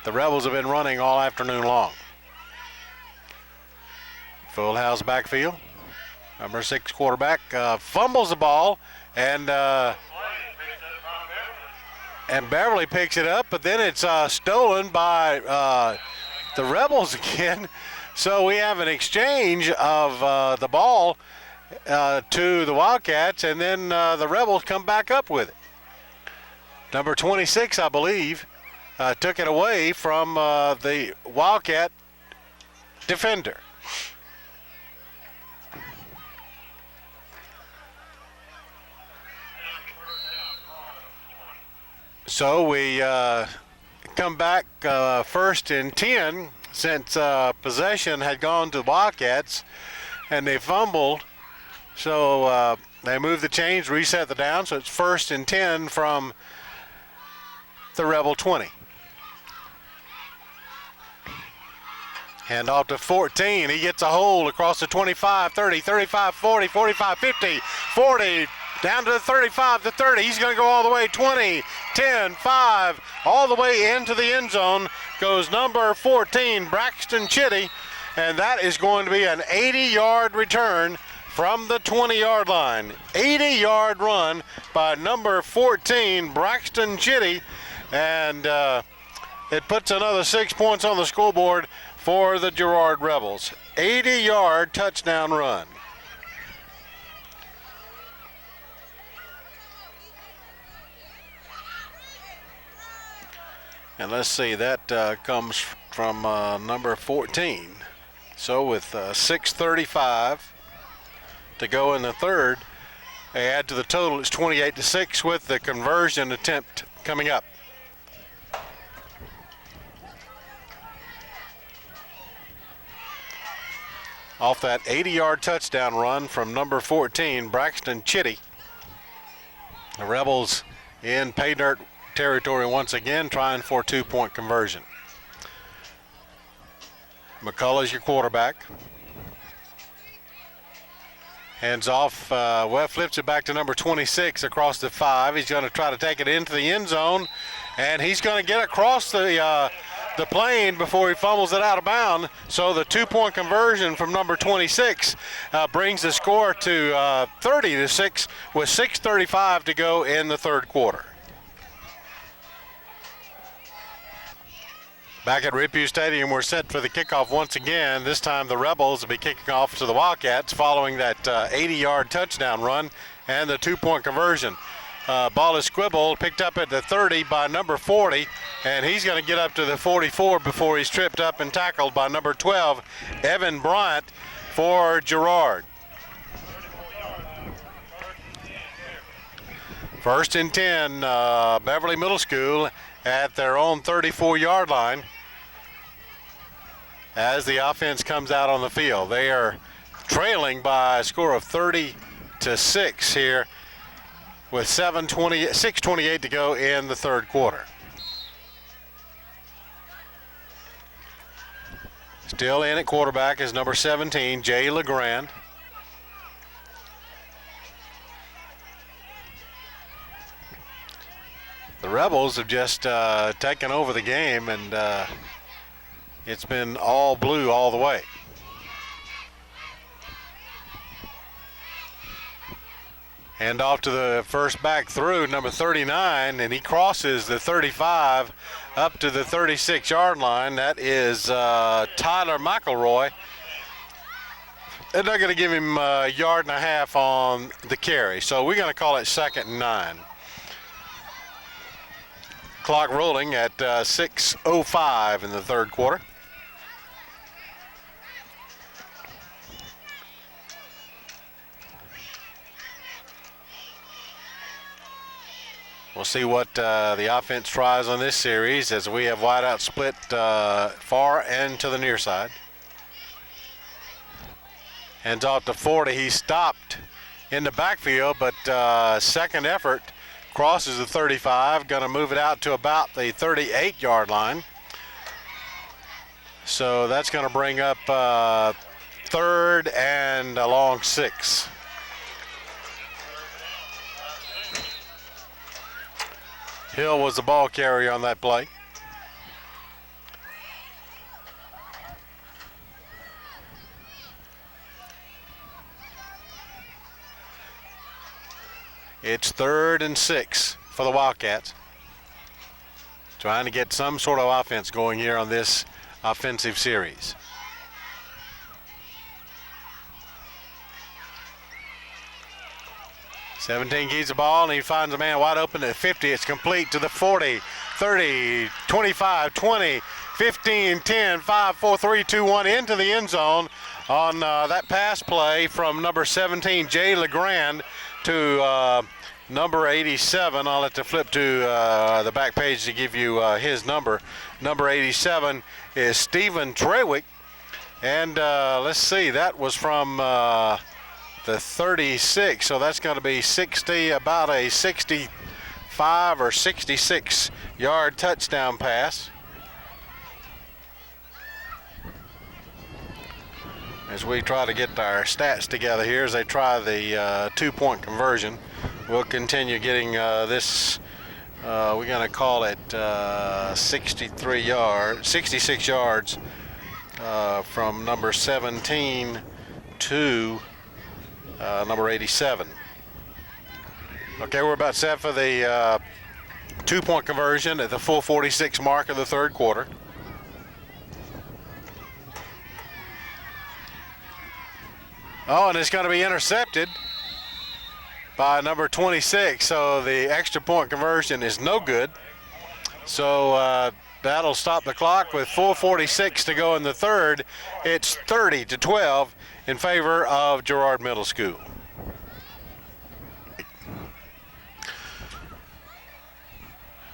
the Rebels have been running all afternoon long. Full house backfield. Number 6 quarterback fumbles the ball, and Beverlye picks it up, but then it's stolen by the Rebels again. So we have an exchange of the ball to the Wildcats, and then the Rebels come back up with it. Number 26, I believe, took it away from the Wildcat defender. So we come back 1st and 10 since possession had gone to the Wildcats, and they fumbled. So they moved the chains, reset the down, so it's 1st and 10 from the Rebel 20. Hand off to 14. He gets a hold across the 25, 30, 35, 40, 45, 50, 40, down to the 35, the 30. He's going to go all the way, 20, 10, 5, all the way into the end zone goes number 14, Braxton Chitty, and that is going to be an 80-yard return from the 20-yard line. 80-yard run by number 14, Braxton Chitty, and it puts another 6 points on the scoreboard for the Girard Rebels. 80-yard touchdown run. And let's see, that comes from number 14. So with 6:35 to go in the third, they add to the total. It's 28-6 with the conversion attempt coming up. Off that 80-yard touchdown run from number 14, Braxton Chitty. The Rebels in pay dirt territory once again, trying for a 2-point conversion. McCullough's your quarterback. Hands off, flips it back to number 26 across the 5. He's going to try to take it into the end zone, and he's going to get across the plane before he fumbles it out of bounds. So the 2-point conversion from number 26 brings the score to 30-6 with 6:35 to go in the third quarter. Back at Rippey Stadium, we're set for the kickoff once again. This time the Rebels will be kicking off to the Wildcats following that 80-yard touchdown run and the 2-point conversion. Ball is squibbled, picked up at the 30 by number 40, and he's going to get up to the 44 before he's tripped up and tackled by number 12, Evan Bryant for Girard. 1st and 10, Beverlye Middle School at their own 34-yard line as the offense comes out on the field. They are trailing by a score of 30-6 here with 6:28 to go in the third quarter. Still in at quarterback is number 17, Jay LeGrand. The Rebels have just taken over the game, and it's been all blue all the way. Hand off to the first back through, number 39, and he crosses the 35 up to the 36-yard line. That is Tyler McElroy. And they're going to give him a yard and a half on the carry. So we're going to call it 2nd and 9. Clock rolling at 6:05 in the third quarter. We'll see what the offense tries on this series as we have wideout split far and to the near side. Hands off to 40. He stopped in the backfield, but second effort crosses the 35. Going to move it out to about the 38-yard line. So that's going to bring up 3rd and a long 6. Hill was the ball carrier on that play. It's 3rd and 6 for the Wildcats. Trying to get some sort of offense going here on this offensive series. $17 keeps the ball, and he finds a man wide open at 50. It's complete to the 40, 30, 25, 20, 15, 10, 5, 4, 3, 2, 1 into the end zone on that pass play from number 17, Jay LeGrand, to number 87. I'll have to flip to the back page to give you his number. Number 87 is Stephen Trewick. And let's see, that was from the 36, so that's going to be 60, about a 65 or 66 yard touchdown pass. As we try to get our stats together here as they try the 2-point conversion. We'll continue getting this, we're going to call it 66 yards from number 17 to number 87. Okay, we're about set for the 2-point conversion at the full 46 mark of the third quarter. Oh, and it's going to be intercepted by number 26, so the extra point conversion is no good. So that'll stop the clock with 4:46 to go in the third. It's 30-12 in favor of Girard Middle School.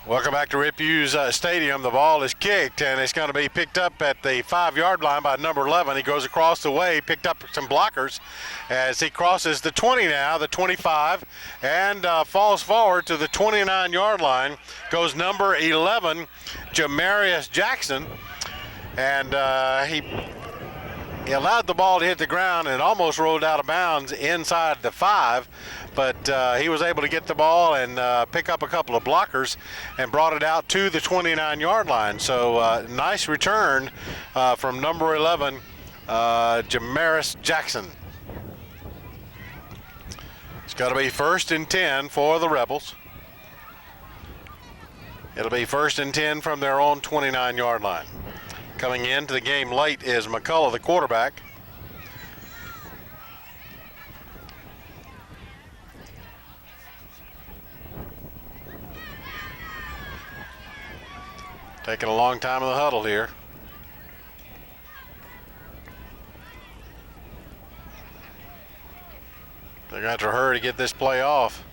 Welcome back to Rip Hughes Stadium. The ball is kicked, and it's going to be picked up at the 5-yard line by number 11. He goes across the way, picked up some blockers as he crosses the 20 now, the 25, and falls forward to the 29-yard line. Goes number 11, Jamarius Jackson, and he allowed the ball to hit the ground and almost rolled out of bounds inside the 5. But he was able to get the ball and pick up a couple of blockers and brought it out to the 29-yard line. So nice return from number 11, Jamarius Jackson. It's got to be 1st and 10 for the Rebels. It'll be 1st and 10 from their own 29-yard line. Coming into the game late is McCullough, the quarterback. Taking a long time in the huddle here. They're going to have to hurry to get this play off.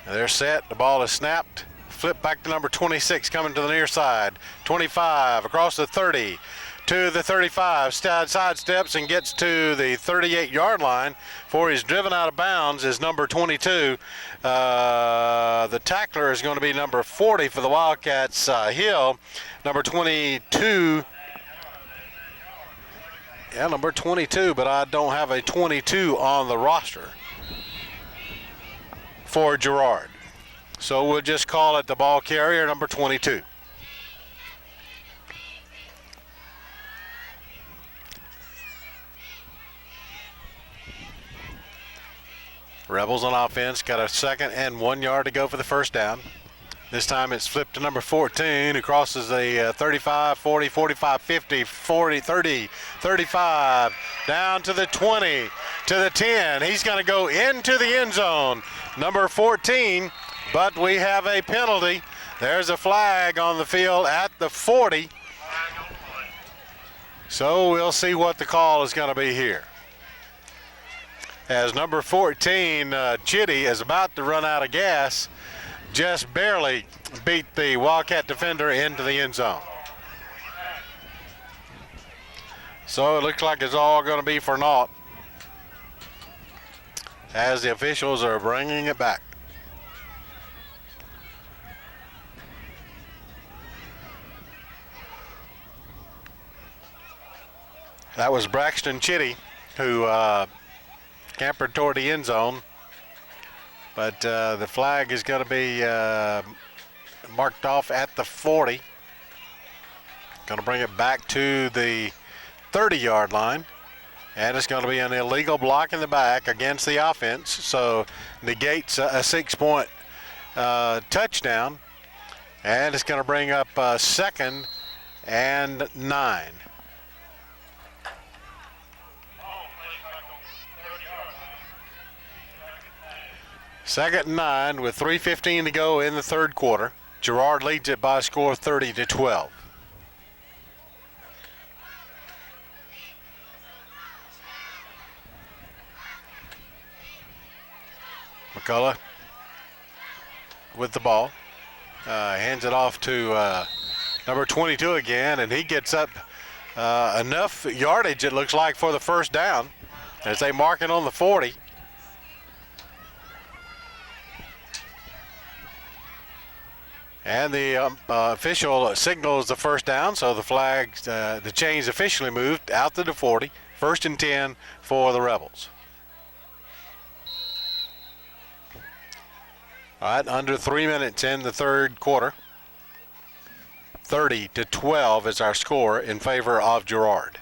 They're set. The ball is snapped. Flip back to number 26, coming to the near side. 25 across the 30 to the 35. Side steps and gets to the 38-yard line. Before he's driven out of bounds is number 22. The tackler is going to be number 40 for the Wildcats, Hill. Number 22 Yeah, number 22, but I don't have a 22 on the roster for Girard. So we'll just call it the ball carrier, number 22. Rebels on offense, got a 2nd and 1 yard to go for the first down. This time it's flipped to number 14, who crosses the 35, 40, 45, 50, 40, 30, 35, down to the 20, to the 10. He's going to go into the end zone, number 14, but we have a penalty. There's a flag on the field at the 40. So we'll see what the call is going to be here. As number 14, Chitty, is about to run out of gas, just barely beat the Wildcat defender into the end zone. So it looks like it's all going to be for naught as the officials are bringing it back. That was Braxton Chitty, who campered toward the end zone, but the flag is going to be marked off at the 40. Going to bring it back to the 30-yard line, and it's going to be an illegal block in the back against the offense, so negates a 6-point touchdown, and it's going to bring up 2nd and 9. Second and 9 with 3:15 to go in the third quarter. Girard leads it by a score of 30-12. McCullough with the ball. Hands it off to number 22 again, and he gets up enough yardage, it looks like, for the first down as they mark it on the 40. And the official signals the first down, so the flag, the chains officially moved out to the 40. 1st and 10 for the Rebels. All right, under 3 minutes in the third quarter. 30-12 is our score in favor of Girard.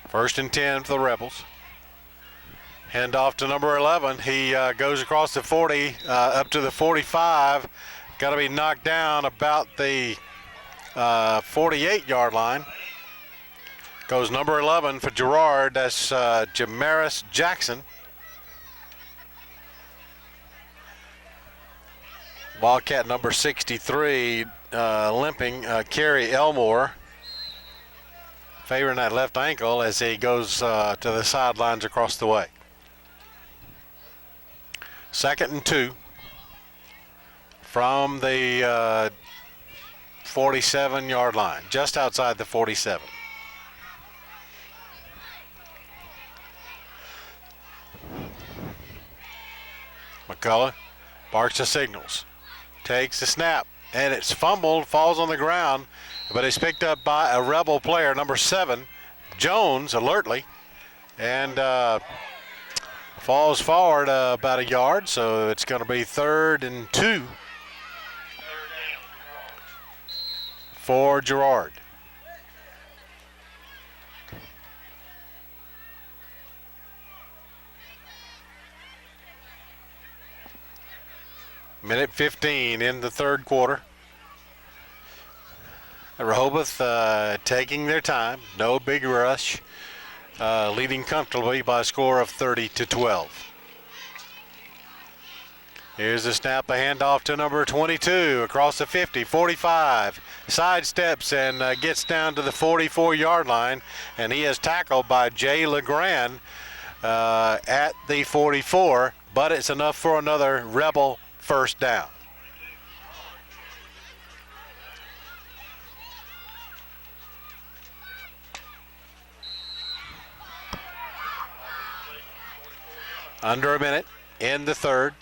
First and 10 for the Rebels. Hand off to number 11. He goes across the 40 up to the 45. Got to be knocked down about the 48-yard line. Goes number 11 for Girard. That's Jamaris Jackson. Wildcat number 63 limping, Kerry Elmore, favoring that left ankle as he goes to the sidelines across the way. 2nd and 2 from the 47-yard line, just outside the 47. McCullough barks the signals, takes the snap, and it's fumbled, falls on the ground, but it's picked up by a Rebel player, number 7, Jones, alertly, and falls forward about a yard, so it's going to be 3rd and 2 for Girard. Minute 15 in the third quarter. Rehoboth taking their time, no big rush, leading comfortably by a score of 30-12. Here's the snap, a handoff to number 22 across the 50, 45, sidesteps and gets down to the 44-yard line, and he is tackled by Jay LeGrand at the 44, but it's enough for another Rebel first down. Under a minute in the third.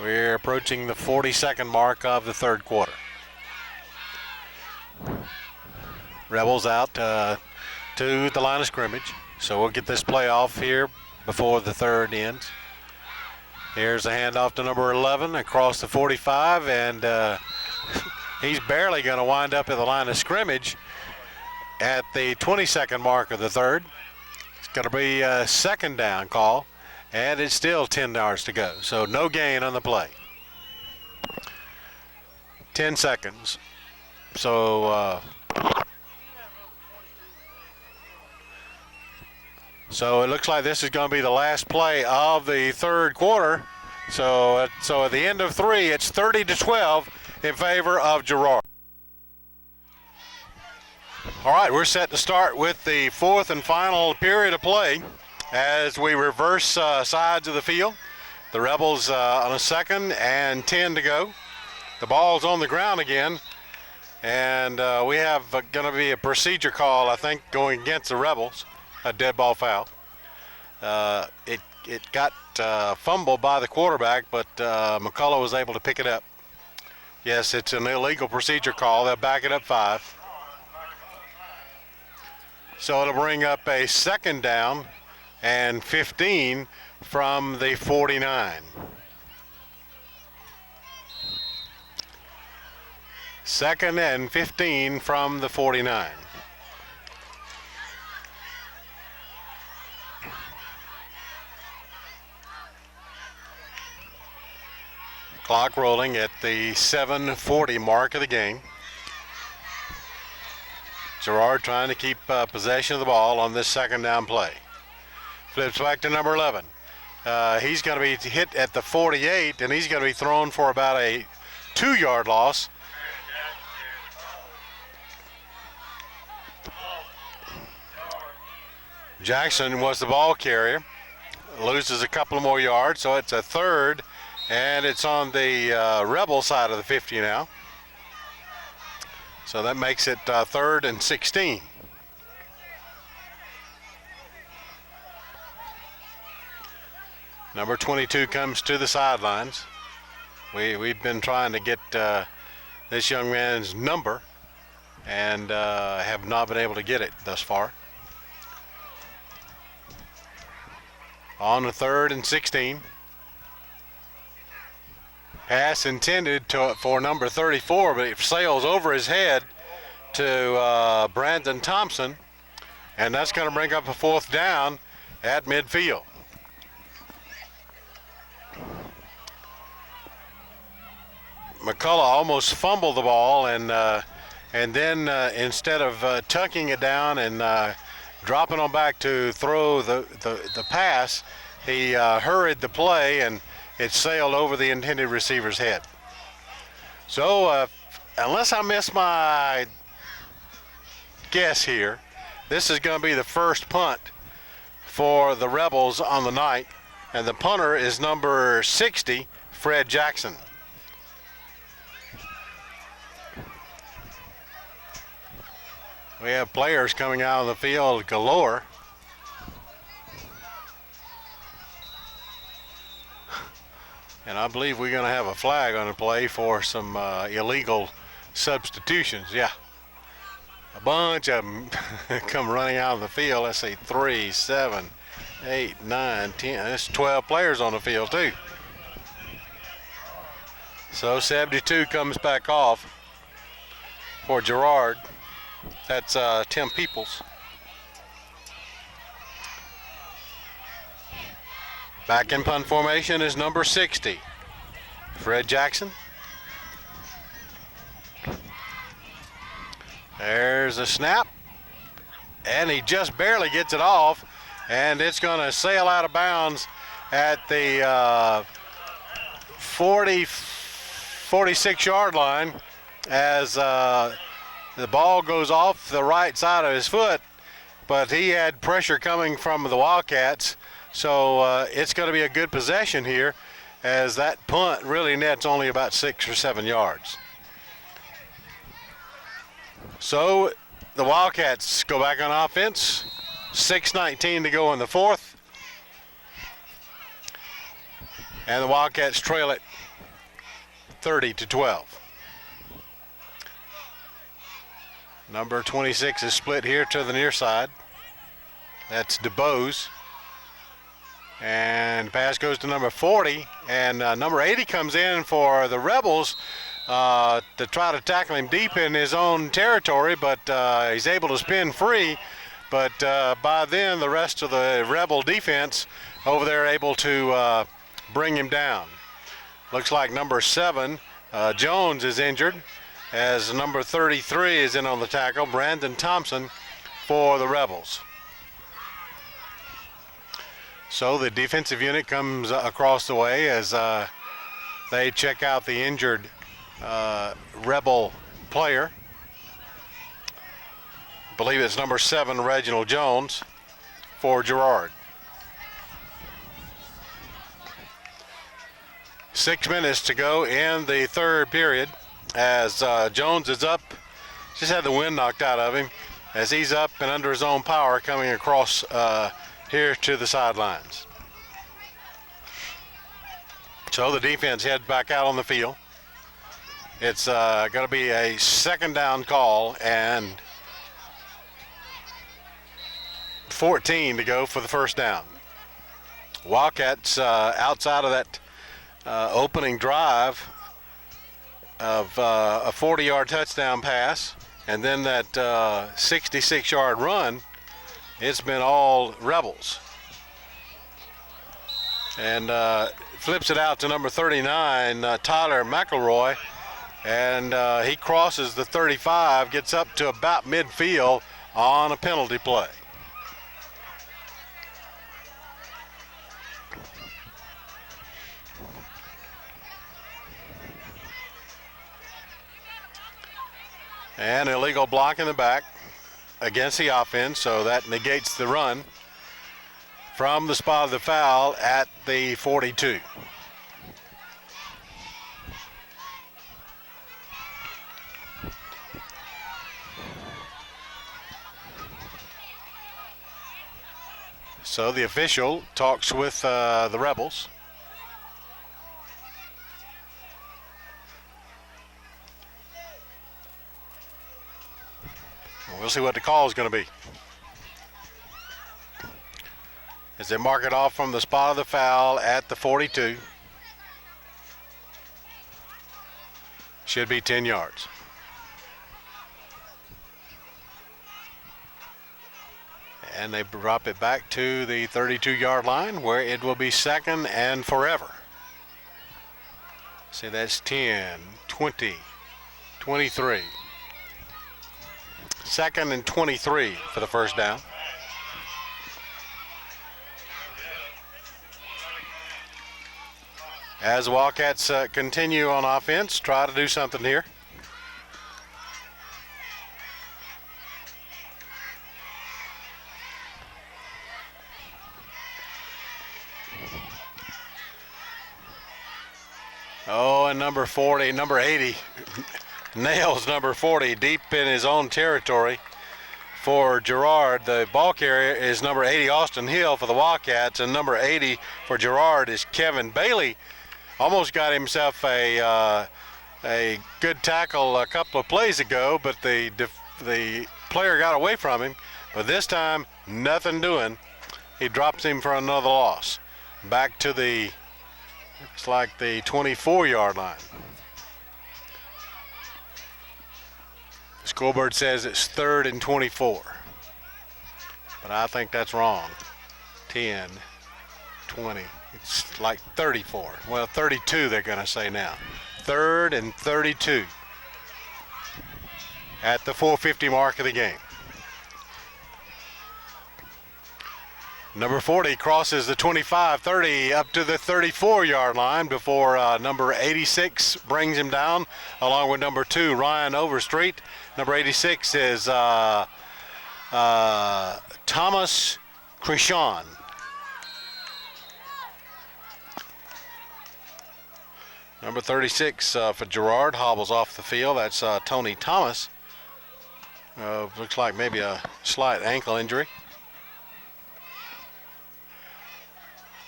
We're approaching the 42nd mark of the third quarter. Rebels out to the line of scrimmage. So we'll get this play off here before the third ends. Here's a handoff to number 11 across the 45, and he's barely going to wind up at the line of scrimmage at the 22nd mark of the third. It's going to be a second down call, and it's still 10 yards to go. So no gain on the play. 10 seconds. So it looks like this is going to be the last play of the third quarter. So at the end of 3, it's 30-12 in favor of Girard. All right, we're set to start with the fourth and final period of play as we reverse sides of the field. The Rebels on a 2nd and 10 to go. The ball's on the ground again, and we have going to be a procedure call, I think, going against the Rebels. A dead ball foul. It got fumbled by the quarterback, but McCullough was able to pick it up. Yes, it's an illegal procedure call. They'll back it up 5. So it'll bring up a second down and 15 from the 49. Second and 15 from the 49. Clock rolling at the 7:40 mark of the game. Girard trying to keep possession of the ball on this second down play. Flips back to number 11. He's going to be hit at the 48, and he's going to be thrown for about a 2-yard loss. Jackson was the ball carrier. Loses a couple more yards, so it's a 3rd. And it's on the Rebel side of the 50 now. So that makes it 3rd and 16. Number 22 comes to the sidelines. We've been trying to get this young man's number and have not been able to get it thus far. On the 3rd and 16. Pass intended for number 34, but it sails over his head to Brandon Thompson, and that's going to bring up a 4th down at midfield. McCullough almost fumbled the ball, and then instead of tucking it down and dropping on back to throw the pass, he hurried the play, and it sailed over the intended receiver's head. So unless I miss my guess here, this is going to be the first punt for the Rebels on the night, and the punter is number 60, Fred Jackson. We have players coming out of the field galore. And I believe we're going to have a flag on the play for some illegal substitutions. Yeah. A bunch of them come running out of the field. Let's see, 3, 7, 8, 9, 10. There's 12 players on the field, too. So 72 comes back off for Girard. That's Tim Peoples. Back in punt formation is number 60, Fred Jackson. There's a snap, and he just barely gets it off, and it's going to sail out of bounds at the 46-yard line as the ball goes off the right side of his foot, but he had pressure coming from the Wildcats. So it's going to be a good possession here as that punt really nets only about 6 or 7 yards. So the Wildcats go back on offense. 6:19 to go in the 4th. And the Wildcats trail it 30-12. Number 26 is split here to the near side. That's DeBose. And pass goes to number 40. And number 80 comes in for the Rebels to try to tackle him deep in his own territory, but he's able to spin free. But by then, the rest of the Rebel defense over there able to bring him down. Looks like number 7, Jones, is injured, as number 33 is in on the tackle, Brandon Thompson, for the Rebels. So the defensive unit comes across the way as they check out the injured Rebel player. I believe it's number 7, Reginald Jones, for Girard. 6 minutes to go in the third period as Jones is up. Just had the wind knocked out of him as he's up and under his own power coming across here to the sidelines. So the defense heads back out on the field. It's going to be a second down call and 14 to go for the first down. Wildcats outside of that opening drive of a 40-yard touchdown pass and then that 66-yard run, it's been all Rebels. And flips it out to number 39, Tyler McElroy, and he crosses the 35, gets up to about midfield on a penalty play. And illegal block in the back against the offense, so that negates the run from the spot of the foul at the 42. So the official talks with the Rebels. We'll see what the call is going to be. As they mark it off from the spot of the foul at the 42. Should be 10 yards. And they drop it back to the 32-yard line where it will be second and forever. See, that's 10, 20, 23. Second and 23 for the first down. As the Wildcats continue on offense, try to do something here. Oh, and number 40, number 80, nails number 40 deep in his own territory for Girard. The ball carrier is number 80, Austin Hill, for the Wildcats, and number 80 for Girard is Kevin Bailey. Almost got himself a good tackle a couple of plays ago, but the player got away from him. But this time, nothing doing. He drops him for another loss. Back to the, looks like the 24-yard line. Scoreboard says it's 3rd and 24. But I think that's wrong. 10, 20. It's like 34. Well, 32 they're going to say now. 3rd and 32 at the 4:50 mark of the game. Number 40 crosses the 25, 30 up to the 34-yard line before number 86 brings him down, along with number 2, Ryan Overstreet. Number 86 is Thomas Krishan. Number 36 for Girard hobbles off the field. That's Tony Thomas. Looks like maybe a slight ankle injury.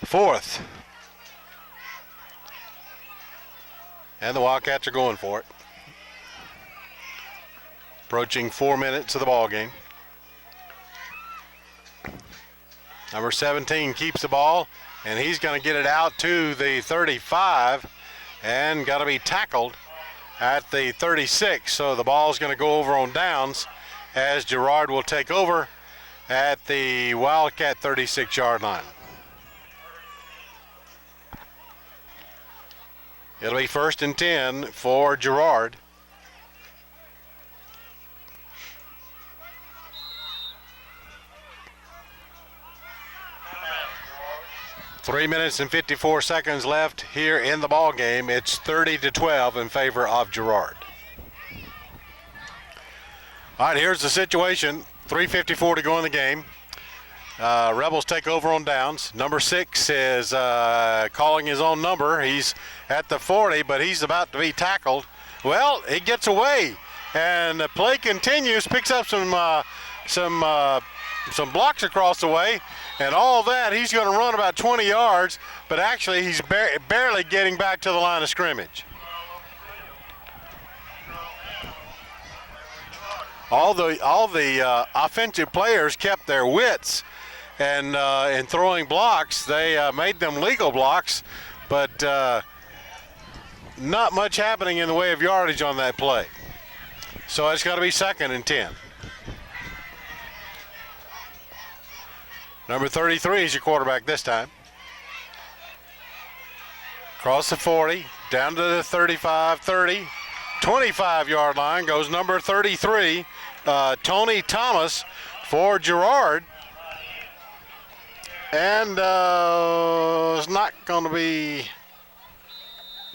4th And the Wildcats are going for it. Approaching 4 minutes of the ball game. Number 17 keeps the ball, and he's going to get it out to the 35 and got to be tackled at the 36. So the ball's going to go over on downs as Girard will take over at the Wildcat 36-yard line. It'll be 1st and 10 for Girard. Three minutes and 54 seconds left here in the ball game. It's 30-12 in favor of Girard. All right, here's the situation. 3:54 to go in the game. Rebels take over on downs. Number 6 is calling his own number. He's at the 40, but he's about to be tackled. Well, he gets away, and the play continues. Picks up some blocks across the way, and all that. He's going to run about 20 yards, but actually he's barely getting back to the line of scrimmage. All the offensive players kept their wits, and in throwing blocks, they made them legal blocks, but not much happening in the way of yardage on that play. So it's got to be 2nd and 10. Number 33 is your quarterback this time. Across the 40, down to the 35, 30, 25-yard line goes number 33, Tony Thomas for Girard. And it's not going to be,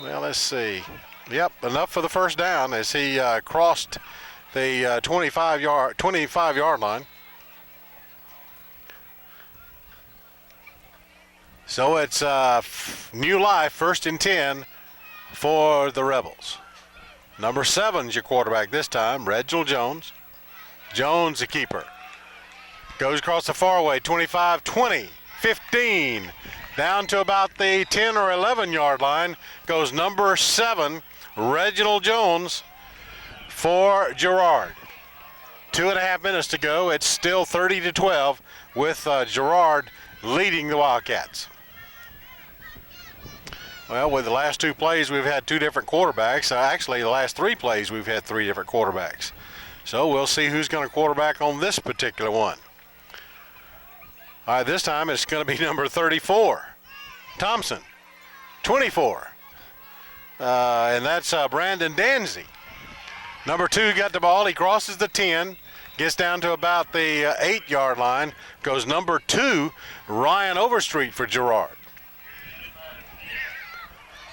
well, let's see. Yep, enough for the first down as he crossed the 25-yard line. So it's new life, 1st and 10 for the Rebels. Number 7's your quarterback this time, Reginald Jones. Jones, the keeper. Goes across the fairway, 25, 20, 15. Down to about the 10 or 11-yard line goes number 7, Reginald Jones for Girard. 2.5 minutes to go. It's still 30-12 with Girard leading the Wildcats. Well, with the last 2 plays, we've had 2 different quarterbacks. Actually, the last 3 plays, we've had 3 different quarterbacks. So we'll see who's going to quarterback on this particular one. All right, this time it's going to be number 34, Thompson. 24, and that's Brandon Danzy. Number 2 got the ball. He crosses the 10, gets down to about the 8-yard line. Goes number 2, Ryan Overstreet for Girard.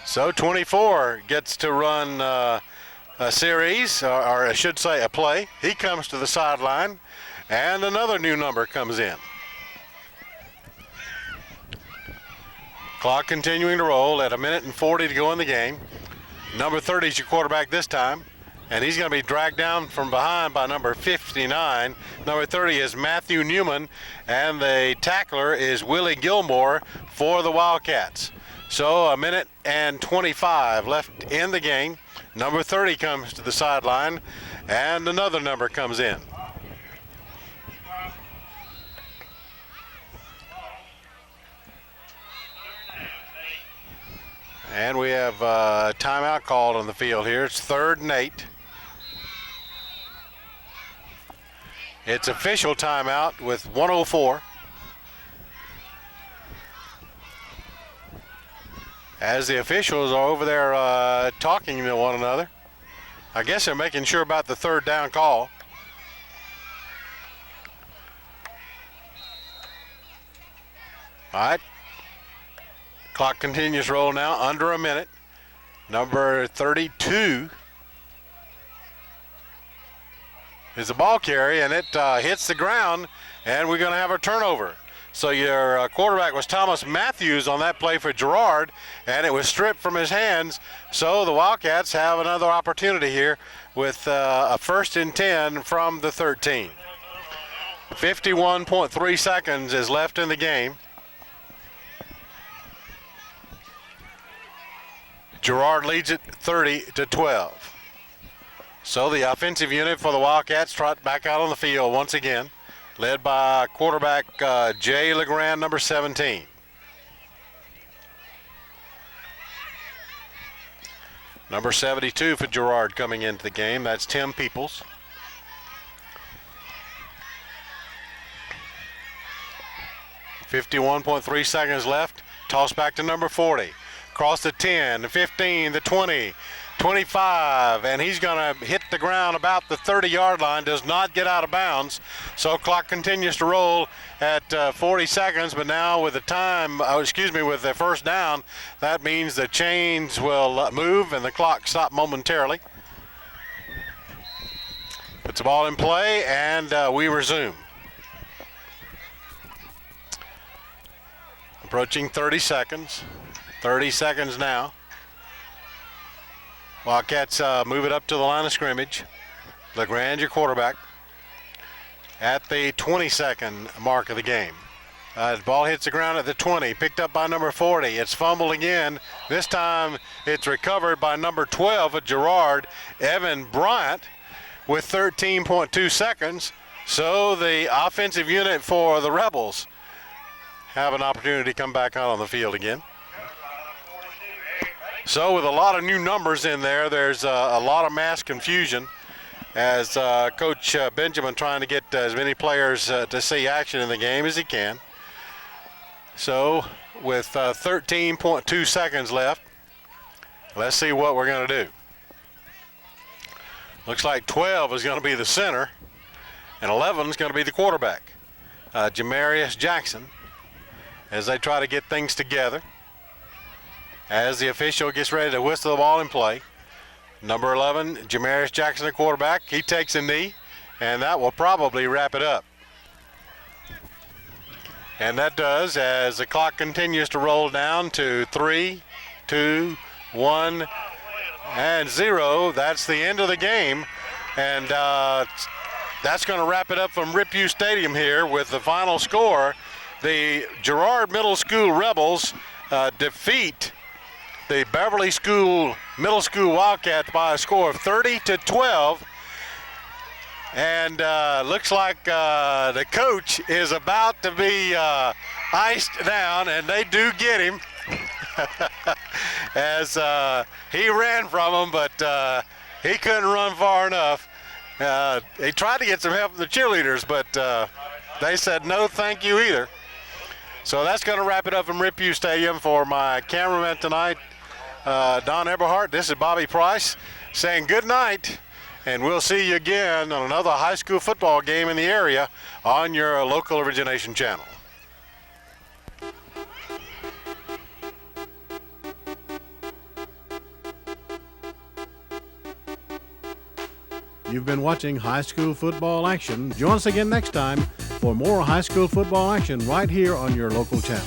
So 24 gets to run a series, or I should say a play. He comes to the sideline, and another new number comes in. Clock continuing to roll at 1:40 to go in the game. Number 30 is your quarterback this time, and he's going to be dragged down from behind by number 59. Number 30 is Matthew Newman, and the tackler is Willie Gilmore for the Wildcats. So 1:25 left in the game. Number 30 comes to the sideline, and another number comes in. And we have a timeout called on the field here. It's 3rd and 8. It's official timeout with 1:04. As the officials are over there talking to one another. I guess they're making sure about the 3rd down call. All right. Clock continues to roll now, under a minute. Number 32 is the ball carry, and it hits the ground, and we're going to have a turnover. So your quarterback was Thomas Matthews on that play for Girard, and it was stripped from his hands. So the Wildcats have another opportunity here with a 1st and 10 from the 13. 51.3 seconds is left in the game. Girard leads it 30-12. So the offensive unit for the Wildcats trot back out on the field once again, led by quarterback Jay LeGrand, number 17. Number 72 for Girard coming into the game. That's Tim Peoples. .3 seconds left. Toss back to number 40. Across the 10, the 15, the 20, 25, and he's going to hit the ground about the 30-yard line, does not get out of bounds. So clock continues to roll at 40 seconds, but now with the time, with the first down, that means the chains will move and the clock stop momentarily. Puts the ball in play, and we resume. Approaching 30 seconds. 30 seconds now. Wildcats move it up to the line of scrimmage. LeGrand, your quarterback, at the 20-second mark of the game. The ball hits the ground at the 20, picked up by number 40. It's fumbled again. This time it's recovered by number 12 at Girard, Evan Bryant, with 13.2 seconds. So the offensive unit for the Rebels have an opportunity to come back out on the field again. So with a lot of new numbers in there, there's a lot of mass confusion as Coach Benjamin trying to get as many players to see action in the game as he can. So with 13.2 seconds left, let's see what we're going to do. Looks like 12 is going to be the center, and 11 is going to be the quarterback, Jamarius Jackson, as they try to get things together. As the official gets ready to whistle the ball in play, number 11, Jamarius Jackson, the quarterback, he takes a knee, and that will probably wrap it up. And that does, as the clock continues to roll down to 3, 2, 1, and 0. That's the end of the game, and that's going to wrap it up from Rip U Stadium here with the final score. The Girard Middle School Rebels defeat the Beverlye Middle School Wildcats by a score of 30-12. And looks like the coach is about to be iced down, and they do get him as he ran from them, but he couldn't run far enough. He tried to get some help from the cheerleaders, but they said no thank you either. So that's going to wrap it up from Rip U Stadium. For my cameraman tonight, Don Eberhardt, this is Bobby Price saying good night, and we'll see you again on another high school football game in the area on your local origination channel. You've been watching high school football action. Join us again next time for more high school football action right here on your local channel.